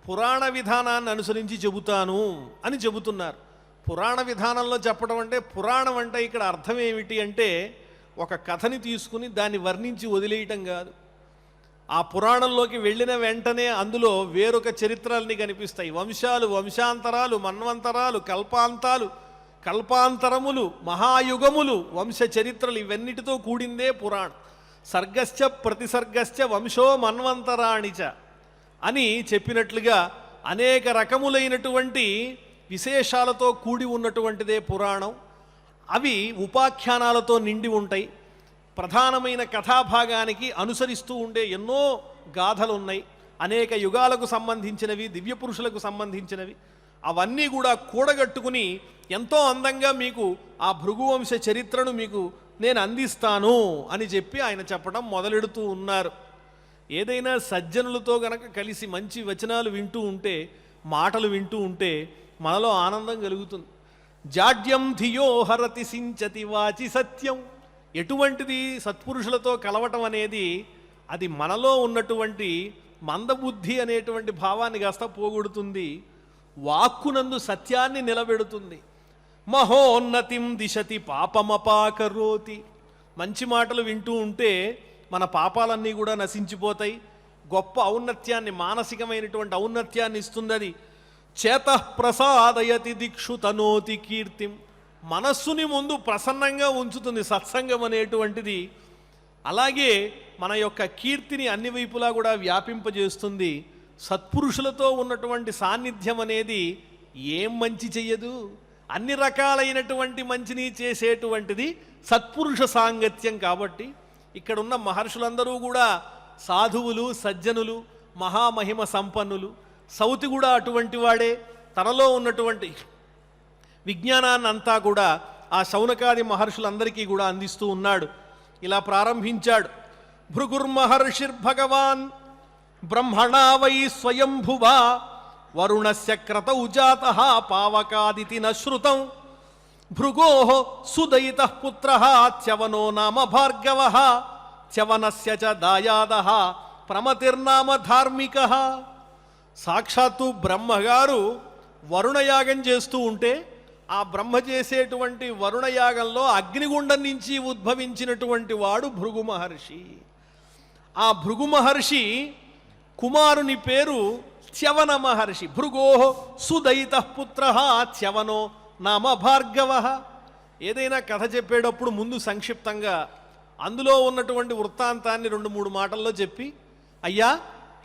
పురాణ విధానాన్ని అనుసరించి చెబుతాను అని చెబుతున్నారు. పురాణ విధానంలో చెప్పడం అంటే, పురాణం అంటే ఇక్కడ అర్థం ఏమిటి అంటే ఒక కథని తీసుకుని దాన్ని వర్ణించి వదిలేయటం కాదు. ఆ పురాణంలోకి వెళ్ళిన వెంటనే అందులో వేరొక చరిత్రల్ని కనిపిస్తాయి. వంశాలు, వంశాంతరాలు, మన్వంతరాలు, కల్పాంతాలు, కల్పాంతరములు, మహాయుగములు, వంశ చరిత్రలు, ఇవన్నిటితో కూడిందే పురాణం. సర్గశ్చ ప్రతిసర్గశ్చ వంశో మన్వంతరాణిచ అని చెప్పినట్లుగా అనేక రకములైనటువంటి విశేషాలతో కూడి ఉన్నటువంటిదే పురాణం. అవి ఉపాఖ్యానాలతో నిండి ఉంటాయి. ప్రధానమైన కథాభాగానికి అనుసరిస్తూ ఉండే ఎన్నో గాథలు ఉన్నాయి. అనేక యుగాలకు సంబంధించినవి, దివ్య పురుషులకు సంబంధించినవి అవన్నీ కూడా కూడగట్టుకుని ఎంతో అందంగా మీకు ఆ భృగువంశ చరిత్రను మీకు నేను అందిస్తాను అని చెప్పి ఆయన చెప్పడం మొదలెడుతూ ఉన్నారు. ఏదైనా సజ్జనులతో గనక కలిసి మంచి వచనాలు వింటూ ఉంటే, మాటలు వింటూ ఉంటే మనలో ఆనందం కలుగుతుంది. జాడ్యం ధియో హరతి సించతి వాచి సత్యం. ఎటువంటిది సత్పురుషులతో కలవటం అనేది అది మనలో ఉన్నటువంటి మందబుద్ధి అనేటువంటి భావాన్ని కాస్త పోగొడుతుంది, వాక్కునందు సత్యాన్ని నిలబెడుతుంది. మహోన్నతిం దిశతి పాపమపాకరోతి. మంచి మాటలు వింటూ ఉంటే మన పాపాలన్నీ కూడా నశించిపోతాయి. గొప్ప ఔన్నత్యాన్ని, మానసికమైనటువంటి ఔన్నత్యాన్ని ఇస్తుంది అది. చేతః ప్రసాదయతి దిక్షు తనోతి కీర్తిం. మనస్సుని ముందు ప్రసన్నంగా ఉంచుతుంది సత్సంగం అనేటువంటిది. అలాగే మన యొక్క కీర్తిని అన్ని వైపులా కూడా వ్యాపింపజేస్తుంది. సత్పురుషులతో ఉన్నటువంటి సాన్నిధ్యం అనేది ఏం మంచి చెయ్యదు, అన్ని రకాలైనటువంటి మంచిని చేసేటువంటిది సత్పురుష సాంగత్యం. కాబట్టి ఇక్కడున్న మహర్షులందరూ కూడా సాధువులు, సజ్జనులు, మహామహిమ సంపన్నులు. సౌతి కూడా అటువంటి వాడే. తనలో ఉన్నటువంటి విజ్ఞానాన్ని అంతా కూడా ఆ శౌనకాది మహర్షులందరికీ కూడా అందిస్తూ ఉన్నాడు. ఇలా ప్రారంభించాడు. భృగుర్మహర్షిర్భగవాన్ బ్రహ్మణా వై స్వయంభువా వరుణస్య క్రతౌ జాతః పావకాదితి న శ్రుతం భృగోః సుదయితః పుత్రః చ్యవనో నామ భార్గవః చ్యవనస్య చ దాయాదః ప్రమతిర్నామ ధార్మికః. సాక్షాత్తు బ్రహ్మగారు వరుణయాగం చేస్తూ ఉంటే ఆ బ్రహ్మ చేసేటువంటి వరుణయాగంలో అగ్నిగుండం నుంచి ఉద్భవించినటువంటి వాడు భృగు మహర్షి. ఆ భృగు మహర్షి కుమారుని పేరు చ్యవన మహర్షి. భృగోః సుదయితః పుత్రః చ్యవనో నామ భార్గవః. ఏదైనా కథ చెప్పేటప్పుడు ముందు సంక్షిప్తంగా అందులో ఉన్నటువంటి వృత్తాంతాన్ని 2-3 మాటల్లో చెప్పి, అయ్యా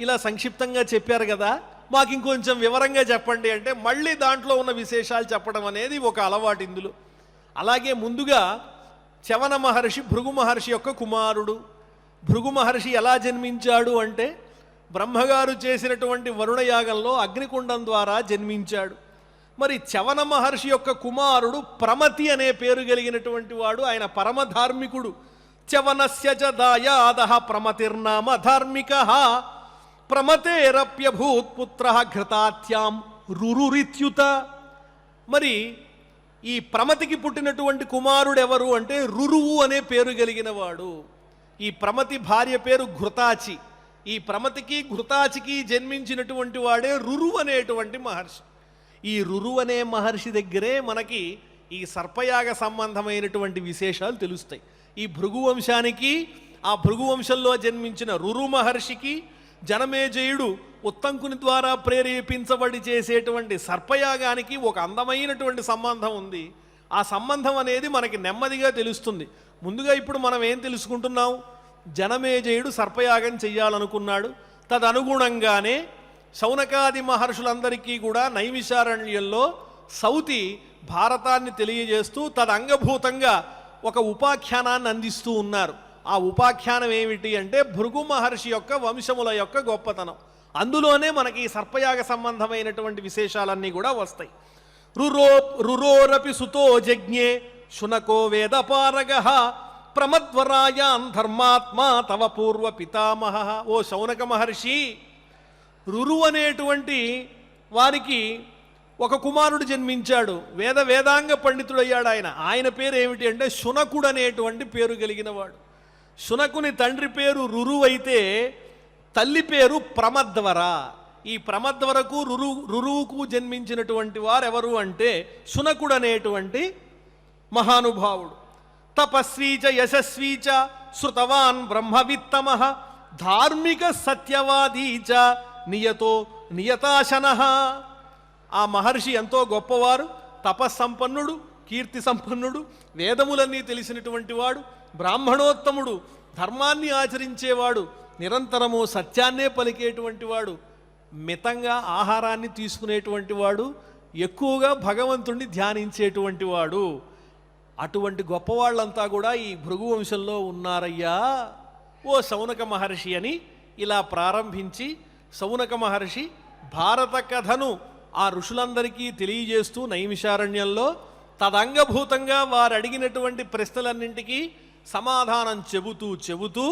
ఇలా సంక్షిప్తంగా చెప్పారు కదా, మాకు ఇంకొంచెం వివరంగా చెప్పండి అంటే మళ్ళీ దాంట్లో ఉన్న విశేషాలు చెప్పడం అనేది ఒక అలవాటు ఇందులో. అలాగే ముందుగా చ్యవన మహర్షి భృగు మహర్షి యొక్క కుమారుడు. భృగు మహర్షి ఎలా జన్మించాడు అంటే బ్రహ్మగారు చేసినటువంటి వరుణయాగంలో అగ్నికుండం ద్వారా జన్మించాడు. మరి చ్యవన మహర్షి యొక్క కుమారుడు ప్రమతి అనే పేరు కలిగినటువంటి వాడు. ఆయన పరమధార్మికుడు. చ్యవనస్య చ దాయాదః ప్రమతిర్నామ ధార్మికః ప్రమతేరప్యభూత్పుత్రః ఘృతాత్యాం రురురిత్యుత. మరి ఈ ప్రమతికి పుట్టినటువంటి కుమారుడు ఎవరు అంటే రురువు అనే పేరు కలిగిన వాడు. ఈ ప్రమతి భార్య పేరు ఘృతాచి. ఈ ప్రమతికి ఘృతాచికి జన్మించినటువంటి వాడే రురువు అనేటువంటి మహర్షి. ఈ రురువు అనే మహర్షి దగ్గరే మనకి ఈ సర్పయాగ సంబంధమైనటువంటి విశేషాలు తెలుస్తాయి. ఈ భృగు వంశానికి, ఆ భృగు వంశంలో జన్మించిన రురు మహర్షికి జనమేజయుడు ఉత్తంకుని ద్వారా ప్రేరేపించబడి చేసేటువంటి సర్పయాగానికి ఒక అందమైనటువంటి సంబంధం ఉంది. ఆ సంబంధం అనేది మనకి నెమ్మదిగా తెలుస్తుంది. ముందుగా ఇప్పుడు మనం ఏం తెలుసుకుంటున్నాం? జనమేజయుడు సర్పయాగం చెయ్యాలనుకున్నాడు. తదనుగుణంగానే శౌనకాది మహర్షులందరికీ కూడా నైమిషారణ్యంలో సౌతి భారతాన్ని తెలియజేస్తూ తదంగభూతంగా ఒక ఉపాఖ్యానాన్ని అందిస్తూ ఉన్నారు. ఆ ఉపాఖ్యానం ఏమిటి అంటే భృగు మహర్షి యొక్క వంశముల యొక్క గొప్పతనం. అందులోనే మనకి ఈ సర్పయాగ సంబంధమైనటువంటి విశేషాలన్నీ కూడా వస్తాయి. రురోరపి సుతో జజ్ఞే శునకో వేదపారగః ప్రమద్వరాయాన్ ధర్మాత్మా తవ పూర్వ పితామహ. ఓ శౌనక మహర్షి, రురు అనేటువంటి వారికి ఒక కుమారుడు జన్మించాడు. వేదాంగ పండితుడయ్యాడు. ఆయన పేరు ఏమిటి అంటే శునకుడు అనేటువంటి పేరు కలిగిన వాడు. శునకుని తండ్రి పేరు రురు అయితే తల్లి పేరు ప్రమద్వర. ఈ ప్రమద్వరకు రురువుకు జన్మించినటువంటి వారు ఎవరు అంటే శునకుడు అనేటువంటి మహానుభావుడు. తపస్వీచ యశస్వీచ శృతవాన్ బ్రహ్మవిత్తమః ధార్మిక సత్యవాదీచ నియతో నియతాశనః. ఆ మహర్షి ఎంతో గొప్పవారు, తపస్సంపన్నుడు, కీర్తి సంపన్నుడు, వేదములన్నీ తెలిసినటువంటి వాడు, బ్రాహ్మణోత్తముడు, ధర్మాన్ని ఆచరించేవాడు, నిరంతరము సత్యాన్నే పలికేటువంటి వాడు, మితంగా ఆహారాన్ని తీసుకునేటువంటి వాడు, ఎక్కువగా భగవంతుణ్ణి ధ్యానించేటువంటి వాడు. అటువంటి గొప్పవాళ్ళంతా కూడా ఈ భృగు వంశంలో ఉన్నారయ్యా ఓ శౌనక మహర్షి అని ఇలా ప్రారంభించి సౌనక మహర్షి భారత కథను ఆ ఋషులందరికీ తెలియజేస్తూ నైమిషారణ్యంలో తదంగభూతంగా వారు అడిగినటువంటి ప్రశ్నలన్నింటికీ సమాధానం చెబుతూ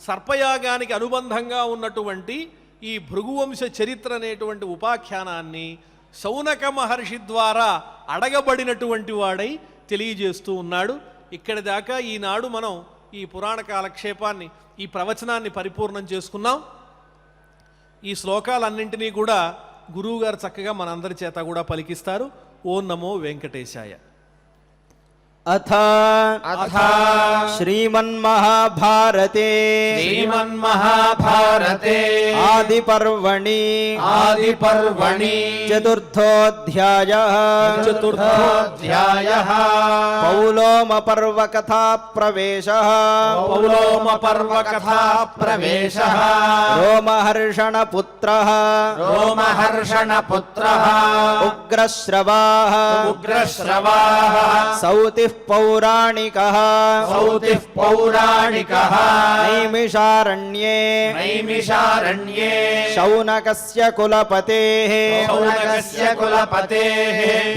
సర్పయాగానికి అనుబంధంగా ఉన్నటువంటి ఈ భృగువంశ చరిత్ర అనేటువంటి ఉపాఖ్యానాన్ని సౌనక మహర్షి ద్వారా అడగబడినటువంటి వాడై తెలియజేస్తూ ఉన్నాడు. ఇక్కడి దాకా ఈనాడు మనం ఈ పురాణ కాలక్షేపాన్ని, ఈ ప్రవచనాన్ని పరిపూర్ణం చేసుకున్నాం. ఈ శ్లోకాలన్నింటినీ కూడా గురువుగారు చక్కగా మనందరి చేత కూడా పలికిస్తారు. ఓం నమో వెంకటేశాయ. అథ శ్రీమన్మహాభారతే ఆదిపర్వణి చతుర్థోऽధ్యాయः పౌలోమపర్వకథా ప్రవేశः రోమహర్షణపుత్రः ఉగ్రశ్రవాः సౌతిః పౌరాణికः నైమిషారణ్యే శౌనకస్య కులపతేః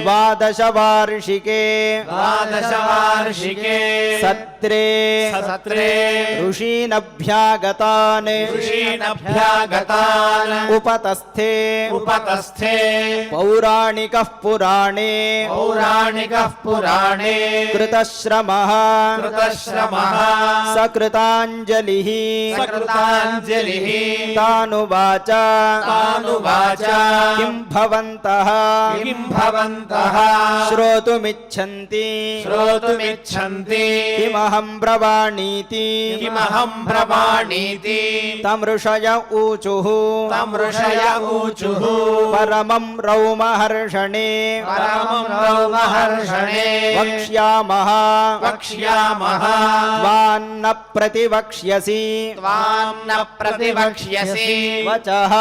ద్వాదశ వార్షికే సత్రే ఋషీనభ్యాగతాన్ ఉపతస్థే పౌరాణికః పురాణే కృతశ్రమః సకృతాంజలిః తానువాచ కిం భవంతః శ్రోతుమిచ్ఛన్తి కిమహం బ్రవాణీతి తమృషయ ఊచుః పరమం రౌమహర్షణే వక్ష్యామః త్వాన్న ప్రతివక్ష్యసి వచః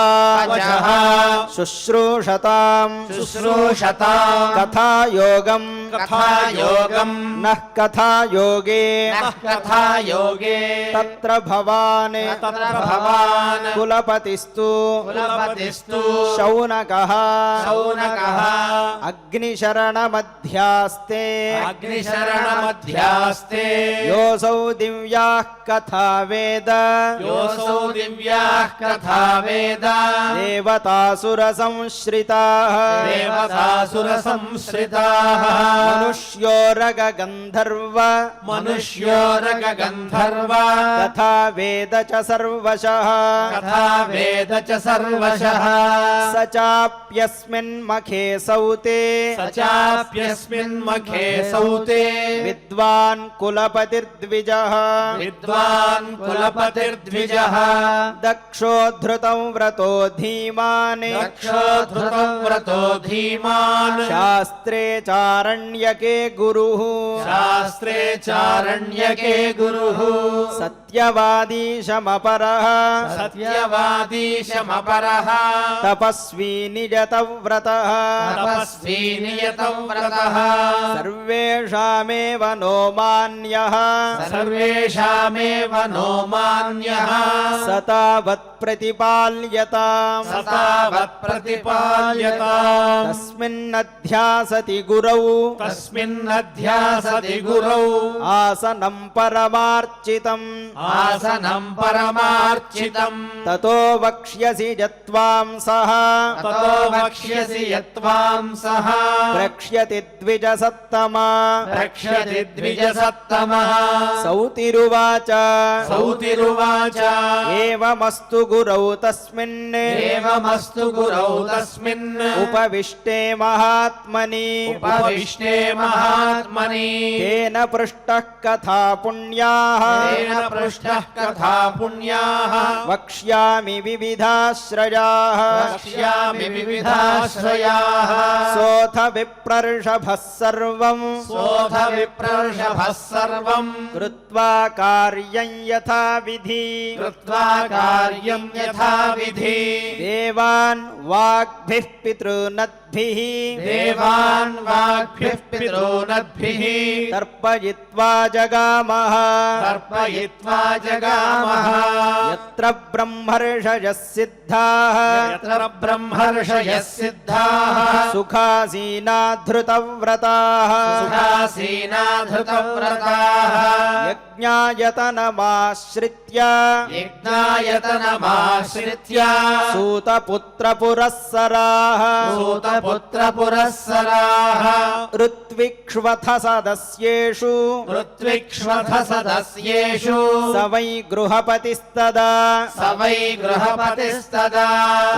శుశ్రూషతాం కథాయోగం నః కథాయోగే తత్ర భవాన్ కులపతిస్తు శౌనకః అగ్నిశరణమధ్యాస్తే యోసౌ దివ్యాః కథా వేద దేవతాసుర సంశ్రితాః మనుష్యోరగంధర్వ తథా వేద చ సర్వశః స చాప్యస్మిన్ మఖే సౌతే విద్వాన్ కులపతిర్ద్విజః దక్షో ధృతం వ్రతో ధీమాన్ శాస్త్రే చారణ్యకే గురుః సత్యవాదీశమపరః తపస్వీ నియతవ్రతః సర్వేషామేవ నో మాన్యః సతావత్ ప్రతిపాల్యతాం తస్మిన్నధ్యాసతి గురౌ ఆసనం పరమార్చితం తతో వక్ష్యసి యత్వాం సః ప్రక్ష్యతి ద్విజసత్తమా సౌతిరువాచ ఏవమస్తు గురౌ తస్మిన్ ఉపవిష్టే మహాత్మని తేన పృష్టః కథా పుణ్యాః వక్ష్యామి వివిధాశ్రయాః సోథ విప్రర్షభః సర్వం सोऽथ विप्रर्षभः सर्वम् कृत्वा कार्यं यथा विधि कृत्वा कार्यं यथाविधि देवान् वाग्भिः पितॄनद्भिः देवान् वाग्भिः पितॄनद्भिः तर्पयित्वा जगामः तर्पयित्वा जगामः यत्र ब्रह्मर्षयः सिद्धाः यत्र ब्रह्मर्षयः सिद्धाः सुखासीना धृतव्रताः सुखासीना धृतव्रताः यज्ञायतनमाश्रित्य यज्ञायतनमाश्रित्य सूतपुत्रपुरःसराः सूतपुत्रपुरःसराः ऋत्विक्ष्वथ सदस्येषु ऋत्विक्ष्वथ सदस्येषु स वै गृहपतिस्तदा स वै गृहपतिस्तदा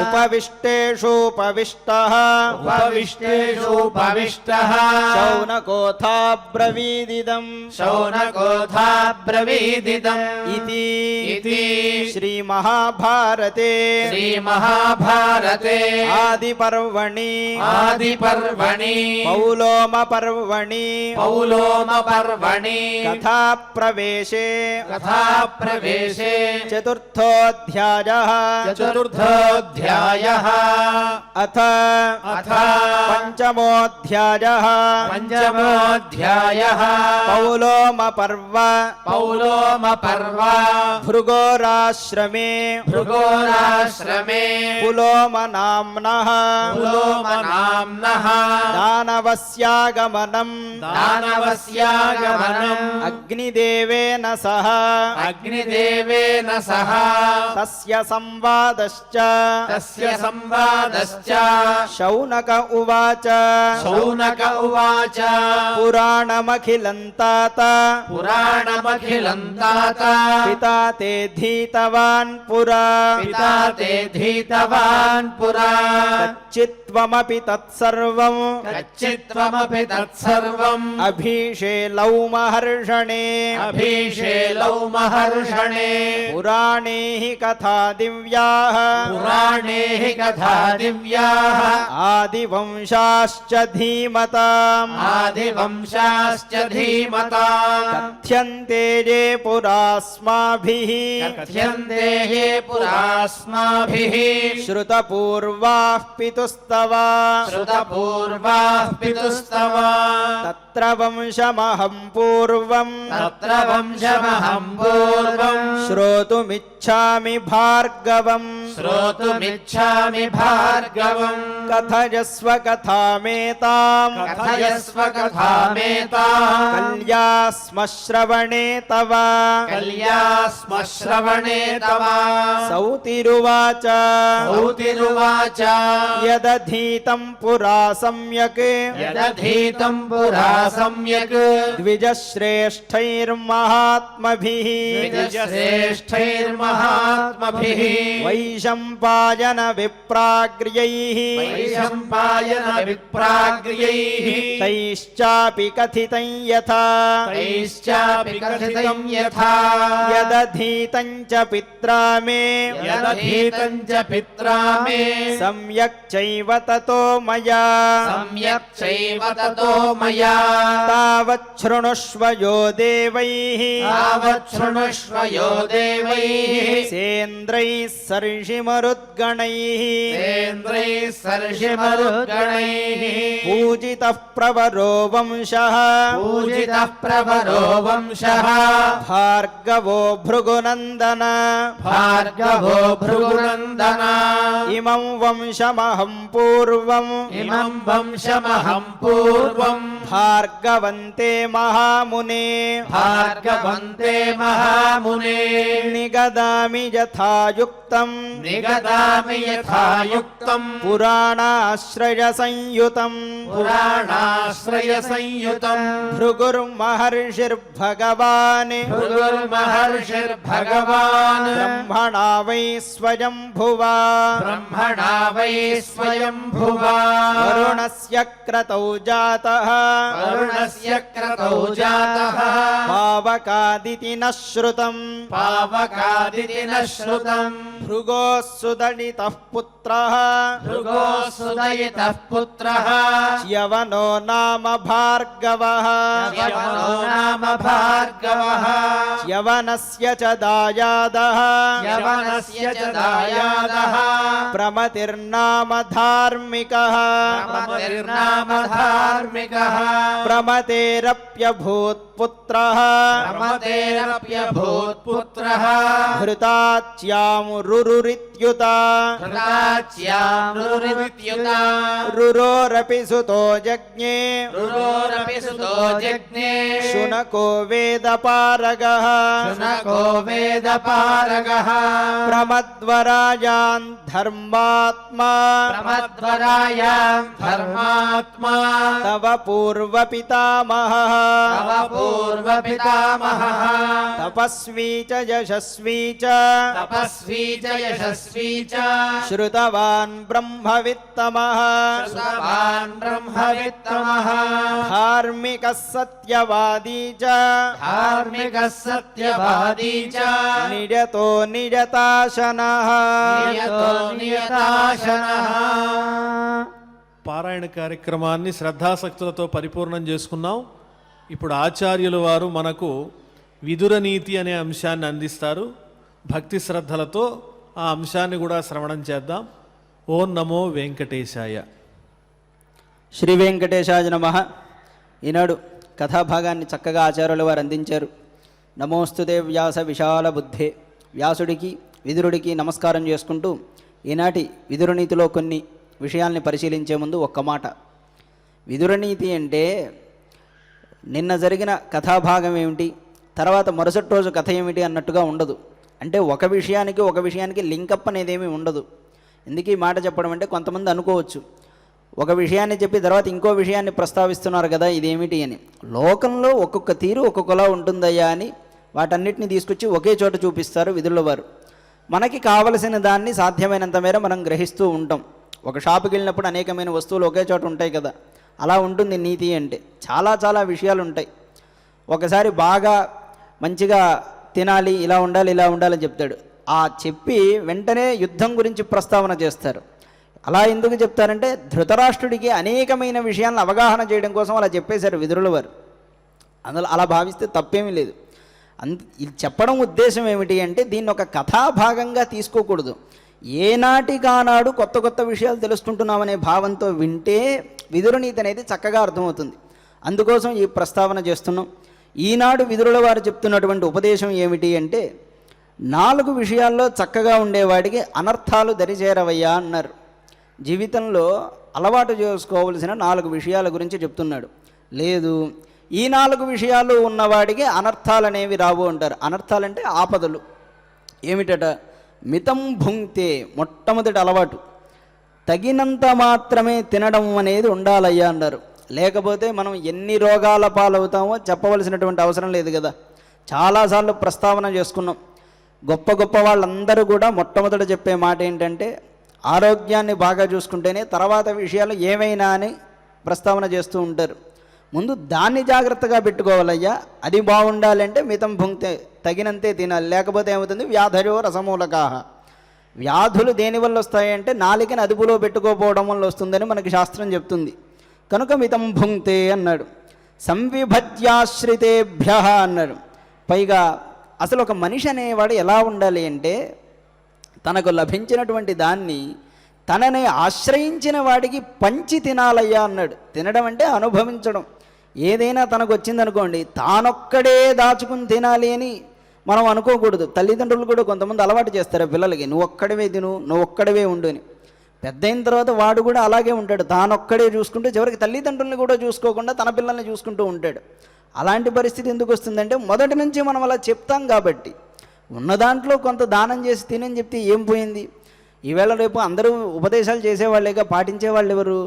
उपविष्टेषूपविष्टः उपविष्टेषूपविष्टः शौनकोऽथाब्रवीदिदम् शौनकोऽथाब्रवीदिदम् इति इति श्रीमहाभारते श्रीमहाभारते आदिपर्वणि आदिपर्वणि पौलोमपर्वणि पौलोमपर्वणि कथाप्रवेशे कथाप्रवेशे चतुर्थोऽध्यायः चतुर्थोऽध्यायः अथ अथ पञ्चमोऽध्यायः पञ्चमोऽध्यायः पौलोमपर्व पौलोमपर्व भृगोराश्रमे भृगोराश्रमे पुलोमनाम्नः पुलोमनाम्नः दानवस्यागमनम् दानवस्यागमनम् अग्निदेवेन सह अग्निदेवेन सह तस्य संवादश्च तस्य संवादश्च शौनक उवाच शौनक उवाच पुराणमखिलन्तात पुराणमखिलन्तात पिता ते धीतवान् पुरा पिता ते धीतवान् पुरा कच्चित्त्वमपि तत्सर्वम् कच्चित्त्वमपि तत्सर्वम् अभीशेलौ महर्षणे अभीशेलौ महर्षणे पुराणे हि कथा दिव्याः पुराणे हि कथा दिव्याः आदिवंशाश्च धीमताम् आदिवंशाश्च धीमताम् कथ्यन्ते ये पुरास्माभिः कथ्यन्ते ये पुरास्माभिः श्रुतपूर्वाः पितुस्तवा श्रुतपूर्वाः पितुस्तव तत्र वंशमहं पूर्वम् तत्र वंशमहं पूर्वम् श्रोतुमिच्छामि भार्गवम् श्रोतुमिच्छामि भार्गवम् कथयस्व कथामेताम् कथयस्व कथामेताम् कल्यास्म श्रवणे तव कल्यास्म श्रवणे तव सौतिरुवाच सौतिरुवाच यदधीतं पुरा सम्यक् यदधीतं पुरा सम्यक् द्विजश्रेष्ठैर्महात्मभिः द्विजश्रेष्ठैर्महात्मभिः वैशम्पायन विप्राग्र्यैः वैशम्पायन विप्राग्र्यैः तैश्चापि कथितं यथा तैश्चापि कथितं यथा यदधीतं च पित्रा मे यदधीतं च पित्रा मे सम्यक् चैव ततो मया सम्यक् चैव ततो मया तावच्छृणुष्व यो देवैः तावच्छृणुष्व यो देवैः सेन्द्रैः सर्षिमरुद्गणैः सेन्द्रैः सर्षिमरुद्गणैः पूजितः प्रवरो वंशः पूजितः प्रवरो वंशः भार्गवो भृगुनन्दन भार्गवो भृगुनन्दन इमं वंशमहं पूर्वम् इमं वंशमहं पूर्वम् भार्गवन्ते महामुने भार्गवन्ते महामुने निगदामि यथा युक्तम् निगदामि यथा युक्तम् पुराणाश्रयसंयुतम् पुराणाश्रयसंयुतम् भृगुर्महर्षिर्भगवान् भृगुर्महर्षिर्भगवान् ब्रह्मणा वै स्वयम्भुवा ब्रह्मणा वै स्वयम्भुवा वरुणस्य क्रतौ जातः वरुणस्य क्रतौ जातः पावकादिति न श्रुतम् पावकादिति न श्रुतम् भृगो సుదళితః పుత్రః భృగో సుదయితః పుత్రః యవనో నామ భార్గవః యవనో నామ భార్గవః యవనస్య చ దాయాదః యవనస్య చ దాయాదః ప్రమతిర్నామ ధార్మికః ప్రమతిర్నామ ధార్మికః ప్రమతేరప్యభూత్పుత్రః ప్రమతేరప్యభూత్పుత్రః ఘృతాచ్యామురురిత్యుత ఘృతాచ్యామృరిత్యుత రురోరపి సుతో జజ్ఞే రురోరపి సుతో జజ్ఞే శునకో వేదపారగః శునకో వేదపారగః ప్రమద్వరాజాన్ ధర్మాత్మా ప్రమద్వరాయాం ధర్మాత్మా తవ పూర్వపితామహః తవ పూర్వపితామహః తపస్వీ చ యశస్వీ చ తపస్వీ చ యశస్వీ చ శ్రుతవాన్ బ్రహ్మవిత్తమః శ్రుతవాన్ బ్రహ్మవిత్తమః ధార్మికः సత్యవాదీ చ ధార్మికः సత్యవాదీ చ నియతో నియతాశనః నియతో నియతాశనః. పారాయణ కార్యక్రమాన్ని శ్రద్ధాసక్తులతో పరిపూర్ణం చేసుకున్నాం. ఇప్పుడు ఆచార్యుల వారు మనకు విదుర నీతి అనే అంశాన్ని అందిస్తారు. భక్తి శ్రద్ధలతో ఆ అంశాన్ని కూడా శ్రవణం చేద్దాం. ఓం నమో వెంకటేశాయ. శ్రీ వెంకటేశాయ నమః. ఈనాడు కథాభాగాన్ని చక్కగా ఆచార్యుల వారు అందించారు. నమోస్తుతే వ్యాస విశాల బుద్ధే. వ్యాసుడికి విదురుడికి నమస్కారం చేసుకుంటూ ఈనాటి విదురనీతిలో కొన్ని విషయాల్ని పరిశీలించే ముందు ఒక్క మాట. విదురనీతి అంటే నిన్న జరిగిన కథాభాగం ఏమిటి, తర్వాత మరుసటి రోజు కథ ఏమిటి అన్నట్టుగా ఉండదు. అంటే ఒక విషయానికి లింకప్ అనేది ఏమీ ఉండదు. ఎందుకు ఈ మాట చెప్పడం అంటే కొంతమంది అనుకోవచ్చు, ఒక విషయాన్ని చెప్పి తర్వాత ఇంకో విషయాన్ని ప్రస్తావిస్తున్నారు కదా ఇదేమిటి అని. లోకంలో ఒక్కొక్క తీరు ఒక్కొక్కలా ఉంటుందయ్యా అని వాటన్నిటిని తీసుకొచ్చి ఒకే చోట చూపిస్తారు విదురుల వారు. మనకి కావలసిన దాన్ని సాధ్యమైనంత మేర మనం గ్రహిస్తూ ఉంటాం. ఒక షాపుకి వెళ్ళినప్పుడు అనేకమైన వస్తువులు ఒకే చోట ఉంటాయి కదా, అలా ఉంటుంది నీతి అంటే. చాలా చాలా విషయాలు ఉంటాయి. ఒకసారి బాగా మంచిగా తినాలి, ఇలా ఉండాలి అని చెప్తాడు. ఆ చెప్పి వెంటనే యుద్ధం గురించి ప్రస్తావన చేస్తారు. అలా ఎందుకు చెప్తారంటే ధృతరాష్ట్రుడికి అనేకమైన విషయాలను అవగాహన చేయడం కోసం అలా చెప్పేశారు విదురుల వారు. అందులో అలా భావిస్తే తప్పేమీ లేదు. ఇది చెప్పడం ఉద్దేశం ఏమిటి అంటే దీన్ని ఒక కథాభాగంగా తీసుకోకూడదు. ఏనాటికానాడు కొత్త కొత్త విషయాలు తెలుసుకుంటున్నామనే భావంతో వింటే విదురనీతి అనేది చక్కగా అర్థమవుతుంది. అందుకోసం ఈ ప్రస్తావన చేస్తున్నాం. ఈనాడు విదురుల వారు చెప్తున్నటువంటి ఉపదేశం ఏమిటి అంటే 4 విషయాల్లో చక్కగా ఉండేవాడికి అనర్థాలు దరిచేరవయ్యా అన్నారు. జీవితంలో అలవాటు చేసుకోవలసిన 4 విషయాల గురించి చెప్తున్నాడు. లేదు, ఈ 4 విషయాలు ఉన్నవాడికి అనర్థాలు అనేవి రావు అంటారు. అనర్థాలంటే ఆపదలు. ఏమిటట? మితం భుంక్తే, మొట్టమొదటి అలవాటు తగినంత మాత్రమే తినడం అనేది ఉండాలయ్యా అన్నారు. లేకపోతే మనం ఎన్ని రోగాల పాలవుతామో చెప్పవలసినటువంటి అవసరం లేదు కదా. చాలాసార్లు ప్రస్తావన చేసుకున్నాం. గొప్ప గొప్ప వాళ్ళందరూ కూడా మొట్టమొదట చెప్పే మాట ఏంటంటే ఆరోగ్యాన్ని బాగా చూసుకుంటేనే తర్వాత విషయాలు ఏమైనా అని ప్రస్తావన చేస్తూ ఉంటారు. ముందు దాన్ని జాగ్రత్తగా పెట్టుకోవాలయ్యా. అది బాగుండాలంటే మితం భుంక్తే, తగినంతే తినాలి. లేకపోతే ఏమవుతుంది? వ్యాధయో రసమూలకాహ. వ్యాధులు దేనివల్ల వస్తాయంటే నాలికని అదుపులో పెట్టుకోపోవడం వల్ల వస్తుందని మనకి శాస్త్రం చెప్తుంది. కనుక మితం భుంక్తే అన్నాడు. సంవిభజ్యాశ్రితేభ్య అన్నాడు. పైగా అసలు ఒక మనిషి అనేవాడు ఎలా ఉండాలి అంటే తనకు లభించినటువంటి దాన్ని తనని ఆశ్రయించిన వాడికి పంచి తినాలయ్యా అన్నాడు. తినడం అంటే అనుభవించడం. ఏదైనా తనకు వచ్చిందనుకోండి తానొక్కడే దాచుకుని తినాలి అని మనం అనుకోకూడదు. తల్లిదండ్రులు కూడా కొంతమంది అలవాటు చేస్తారు పిల్లలకి, నువ్వు ఒక్కడవే తిను, నువ్వు ఒక్కడవే ఉండు అని. పెద్ద అయిన తర్వాత వాడు కూడా అలాగే ఉంటాడు. తానొక్కడే చూసుకుంటూ చివరికి తల్లిదండ్రుల్ని కూడా చూసుకోకుండా తన పిల్లల్ని చూసుకుంటూ ఉంటాడు. అలాంటి పరిస్థితి ఎందుకు వస్తుందంటే మొదటి నుంచి మనం అలా చెప్తాం కాబట్టి. ఉన్న దాంట్లో కొంత దానం చేసి తినని చెప్తే ఏం పోయింది? ఈవేళ రేపు అందరూ ఉపదేశాలు చేసేవాళ్ళేగా, పాటించేవాళ్ళు ఎవరు?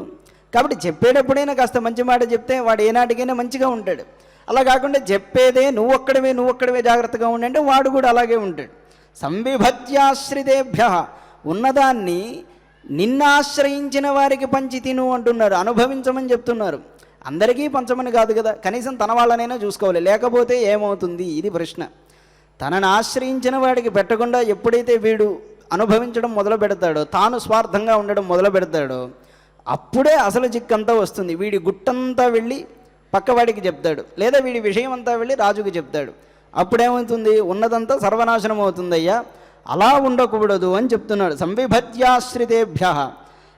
కాబట్టి చెప్పేటప్పుడైనా కాస్త మంచి మాట చెప్తే వాడు ఏనాటికైనా మంచిగా ఉంటాడు. అలా కాకుండా చెప్పేదే నువ్వు ఒక్కడవే జాగ్రత్తగా ఉండంటే వాడు కూడా అలాగే ఉంటాడు. సంవిభజ్యాశ్రితేభ్య, ఉన్నదాన్ని నిన్న ఆశ్రయించిన వారికి పంచి తిను అంటున్నారు. అనుభవించమని చెప్తున్నారు. అందరికీ పంచమని కాదు కదా, కనీసం తన వాళ్ళనైనా చూసుకోవాలి. లేకపోతే ఏమవుతుంది? ఇది ప్రశ్న. తనని ఆశ్రయించిన వాడికి పెట్టకుండా ఎప్పుడైతే వీడు అనుభవించడం మొదలు పెడతాడో, తాను స్వార్థంగా ఉండడం మొదలు పెడతాడో, అప్పుడే అసలు చిక్కంతా వస్తుంది. వీడి గుట్టంతా వెళ్ళి పక్కవాడికి చెప్తాడు, లేదా వీడి విషయం అంతా వెళ్ళి రాజుకి చెప్తాడు. అప్పుడేమవుతుంది? ఉన్నదంతా సర్వనాశనం అవుతుందయ్యా, అలా ఉండకూడదు అని చెప్తున్నాడు. సంవిభత్యాశ్రితేభ్య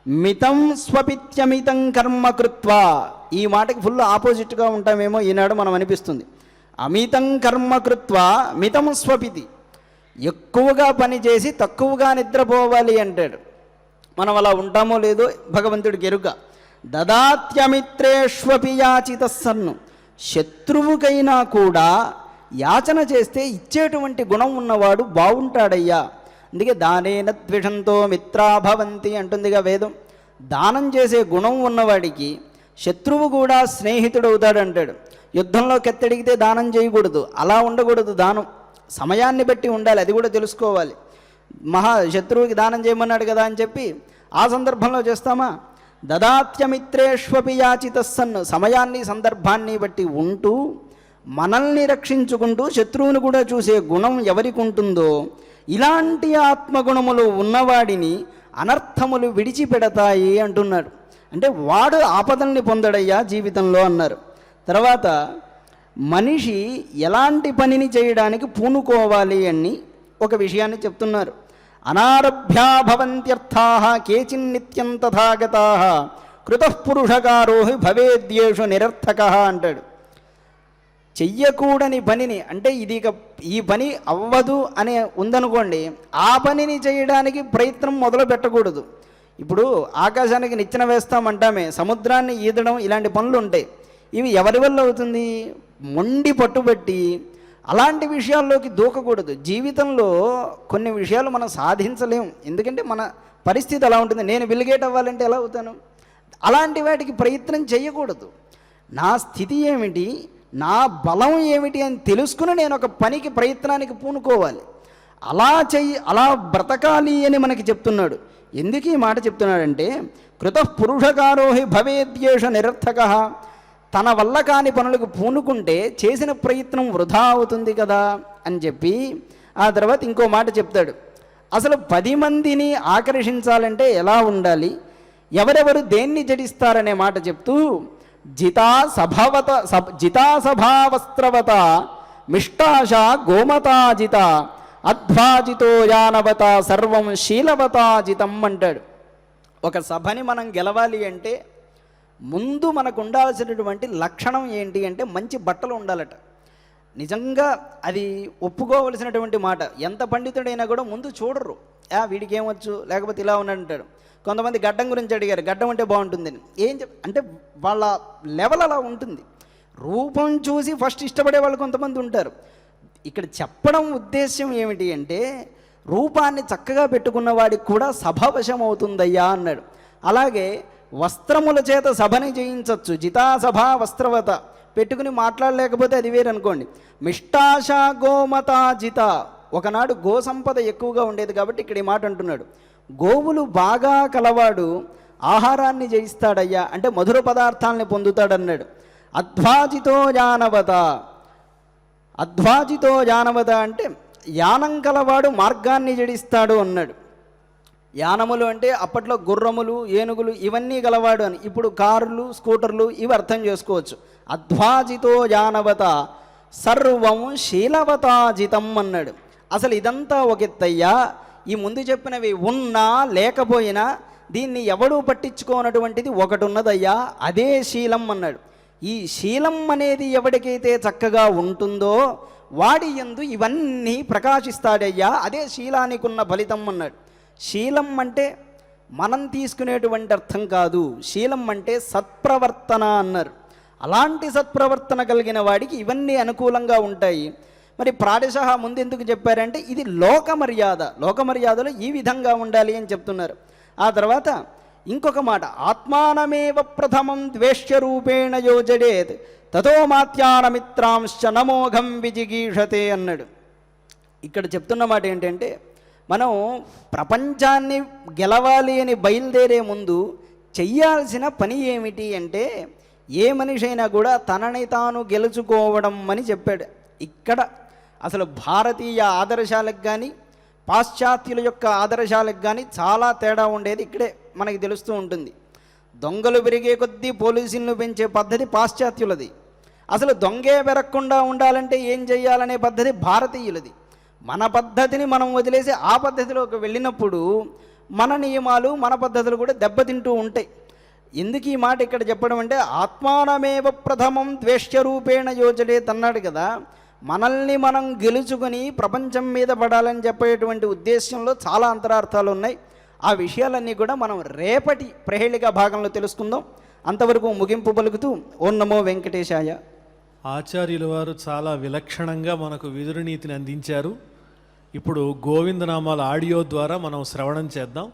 మితం స్వపిత్యమితం కర్మ కృత్వా. ఈ మాటకి ఫుల్ ఆపోజిట్గా ఉంటామేమో ఈనాడు మనం అనిపిస్తుంది. అమితం కర్మ కృత్వా మితం స్వపితి, ఎక్కువగా పని చేసి తక్కువగా నిద్రపోవాలి అంటాడు. మనం అలా ఉంటామో లేదో భగవంతుడికి ఎరుక. దదాత్యమిత్రేష్వపి యాచిత సన్ను, శత్రువుకైనా కూడా యాచన చేస్తే ఇచ్చేటువంటి గుణం ఉన్నవాడు బాగుంటాడయ్యా. అందుకే దానేన ద్విషంతో మిత్రాభవంతి అంటుందిగా వేదం. దానం చేసే గుణం ఉన్నవాడికి శత్రువు కూడా స్నేహితుడవుతాడు అంటాడు. యుద్ధంలో కెత్తడిగితే దానం చేయకూడదు, అలా ఉండకూడదు. దానం సమయాన్ని బట్టి ఉండాలి, అది కూడా తెలుసుకోవాలి. శత్రువుకి దానం చేయమన్నాడు కదా అని చెప్పి ఆ సందర్భంలో చేస్తామా? దదాత్యమిత్రేష్వపి యాచిత సన్ను, సమయాన్ని సందర్భాన్ని బట్టి ఉంటూ మనల్ని రక్షించుకుంటూ శత్రువుని కూడా చూసే గుణం ఎవరికి ఉంటుందో, ఇలాంటి ఆత్మగుణములు ఉన్నవాడిని అనర్థములు విడిచిపెడతాయి అంటున్నాడు. అంటే వాడు ఆపదల్ని పొందడయ్యా జీవితంలో అన్నారు. తర్వాత మనిషి ఎలాంటి పనిని చేయడానికి పూనుకోవాలి అని ఒక విషయాన్ని చెప్తున్నారు. అనారభ్యా భవంత్యర్థా కేచిన్నిత్యం తథాగతా కృతఃపురుషకారో భవేద్యేషు నిరర్థక అంటాడు. చెయ్యకూడని పనిని, అంటే ఇది ఈ పని అవ్వదు అనే ఉందనుకోండి, ఆ పనిని చేయడానికి ప్రయత్నం మొదలు పెట్టకూడదు. ఇప్పుడు ఆకాశానికి నిచ్చెన వేస్తామంటామే, సముద్రాన్ని ఈదడం, ఇలాంటి పనులు ఉంటాయి. ఇవి ఎవరి వల్ల అవుతుంది? మొండి పట్టుబట్టి అలాంటి విషయాల్లోకి దూకకూడదు. జీవితంలో కొన్ని విషయాలు మనం సాధించలేం, ఎందుకంటే మన పరిస్థితి అలా ఉంటుంది. నేను బిల్గేట్ అవ్వాలంటే ఎలా అవుతాను? అలాంటి వాటికి ప్రయత్నం చేయకూడదు. నా స్థితి ఏమిటి, నా బలం ఏమిటి అని తెలుసుకుని నేను ఒక పనికి ప్రయత్నానికి పూనుకోవాలి. అలా బ్రతకాలి అని మనకి చెప్తున్నాడు. ఎందుకు ఈ మాట చెప్తున్నాడంటే, కృతఃపురుషకారోహి భవేద్యేష నిరర్థక, తన వల్ల కాని పనులకు పూనుకుంటే చేసిన ప్రయత్నం వృధా అవుతుంది కదా అని చెప్పి ఆ తర్వాత ఇంకో మాట చెప్తాడు. అసలు 10 మందిని ఆకర్షించాలంటే ఎలా ఉండాలి, ఎవరెవరు దేన్ని జడిస్తారనే మాట చెప్తూ, జితా సభావస్త్రవత మిష్టాశ గోమతాజిత అధ్వాజితో యానవత సర్వం శీలవతాజితం అంటాడు. ఒక సభని మనం గెలవాలి అంటే ముందు మనకు ఉండాల్సినటువంటి లక్షణం ఏంటి అంటే మంచి బట్టలు ఉండాలట. నిజంగా అది ఒప్పుకోవలసినటువంటి మాట. ఎంత పండితుడైనా కూడా ముందు చూడరు, వీడికి ఏమొచ్చు, లేకపోతే ఇలా ఉన్నాడంటాడు. కొంతమంది గడ్డం గురించి అడిగారు, గడ్డం అంటే బాగుంటుందని. అంటే వాళ్ళ లెవెల్ అలా ఉంటుంది. రూపం చూసి ఫస్ట్ ఇష్టపడే వాళ్ళు కొంతమంది ఉంటారు. ఇక్కడ చెప్పడం ఉద్దేశ్యం ఏమిటి అంటే, రూపాన్ని చక్కగా పెట్టుకున్న వాడికి కూడా సభవశం అవుతుందయ్యా అన్నాడు. అలాగే వస్త్రముల చేత సభని జయించవచ్చు. జితాసభ వస్త్రవత పెట్టుకుని మాట్లాడలేకపోతే అది వేరు అనుకోండి. మిష్టాశ గోమతాజిత, ఒకనాడు గో సంపద ఎక్కువగా ఉండేది కాబట్టి ఇక్కడ ఈ మాట అంటున్నాడు. గోవులు బాగా కలవాడు ఆహారాన్ని జయిస్తాడయ్యా, అంటే మధుర పదార్థాలని పొందుతాడన్నాడు. అధ్వాజితో జానవత అంటే యానం కలవాడు మార్గాన్ని జడిస్తాడు అన్నాడు. యానములు అంటే అప్పట్లో గుర్రములు, ఏనుగులు ఇవన్నీ గలవాడు అని. ఇప్పుడు కార్లు, స్కూటర్లు ఇవి అర్థం చేసుకోవచ్చు. అధ్వాజితో జానవత సర్వం శీలవతాజితం అన్నాడు. అసలు ఇదంతా ఒక ఎత్తయ్యా. ఈ ముందు చెప్పినవి ఉన్నా లేకపోయినా దీన్ని ఎవడూ పట్టించుకోనటువంటిది ఒకటి ఉన్నదయ్యా, అదే శీలం అన్నాడు. ఈ శీలం అనేది ఎవడికైతే చక్కగా ఉంటుందో వాడి యందు ఇవన్నీ ప్రకాశిస్తాడయ్యా, అదే శీలానికి ఉన్న ఫలితం అన్నాడు. శీలం అంటే మనం తీసుకునేటువంటి అర్థం కాదు, శీలం అంటే సత్ప్రవర్తన అన్నారు. అలాంటి సత్ప్రవర్తన కలిగిన వాడికి ఇవన్నీ అనుకూలంగా ఉంటాయి. మరి ప్రాదేశ ముందు ఎందుకు చెప్పారంటే ఇది లోకమర్యాద, లోకమర్యాదలో ఈ విధంగా ఉండాలి అని చెప్తున్నారు. ఆ తర్వాత ఇంకొక మాట, ఆత్మానమేవ ప్రథమం ద్వేష్యరూపేణ యోజడేత్ తతో మాత్యానమిత్రాంశ్చ నమోఘం విజిగీషతే అన్నాడు. ఇక్కడ చెప్తున్న మాట ఏంటంటే, మనం ప్రపంచాన్ని గెలవాలి అని బయలుదేరే ముందు చెయ్యాల్సిన పని ఏమిటి అంటే, ఏ మనిషి అయినా కూడా తనని తాను గెలుచుకోవడం అని చెప్పాడు. ఇక్కడ అసలు భారతీయ ఆదర్శాలకు కానీ పాశ్చాత్యుల యొక్క ఆదర్శాలకు కానీ చాలా తేడా ఉండేది ఇక్కడే మనకి తెలుస్తూ ఉంటుంది. దొంగలు పెరిగే కొద్దీ పోలీసులను పెంచే పద్ధతి పాశ్చాత్యులది. అసలు దొంగే పెరగకుండా ఉండాలంటే ఏం చేయాలనే పద్ధతి భారతీయులది. మన పద్ధతిని మనం వదిలేసి ఆ పద్ధతిలోకి వెళ్ళినప్పుడు మన నియమాలు మన పద్ధతులు కూడా దెబ్బతింటూ ఉంటాయి. ఎందుకు ఈ మాట ఇక్కడ చెప్పడం అంటే ఆత్మానమేవ ప్రథమం ద్వేష్యరూపేణ యోచలేత్ అన్నాడు కదా. మనల్ని మనం గెలుచుకొని ప్రపంచం మీద పడాలని చెప్పేటువంటి ఉద్దేశంలో చాలా అంతరార్థాలు ఉన్నాయి. ఆ విషయాలన్నీ కూడా మనం రేపటి ప్రహేళిక భాగంలో తెలుసుకుందాం. అంతవరకు ముగింపు పలుకుతూ ఓం నమో వెంకటేశాయ. ఆచార్యుల వారు చాలా విలక్షణంగా మనకు విదురునీతిని అందించారు. ఇప్పుడు గోవిందనామాల ఆడియో ద్వారా మనం శ్రవణం చేద్దాం.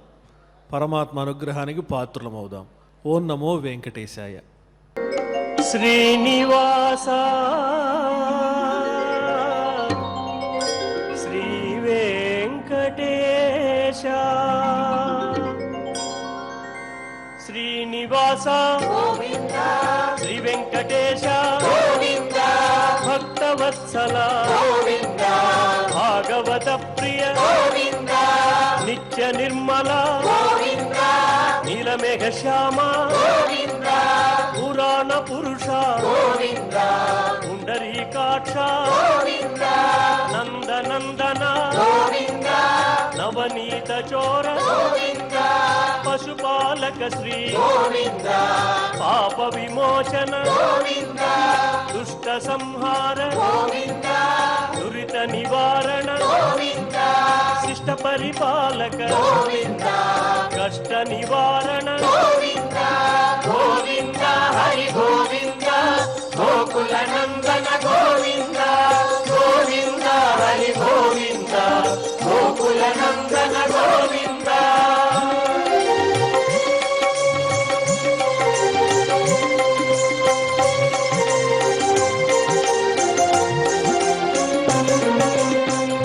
పరమాత్మ అనుగ్రహానికి పాత్రులమవుదాం. ఓం నమో వెంకటేశాయ. శ్రీనివాస శ్రీ వెంకటేశ శ్రీనివాస శ్రీ వెంకటేశ భక్తవత్సల భాగవత ప్రియ నిత్య నిర్మల నీలమేఘ శ్యామ పురాణ పురుష పుండరీకాక్ష నందనందన నవనీత చోర పశుపాలక శ్రీ పాప విమోచన దుష్ట సంహార దురిత నివారణ శిష్ట పరిపాలక కష్ట నివారణ గోవింద హరి గోవింద గోకుల నందన గోవింద గోవింద హరి గోవింద గోకుల నందన గోవింద.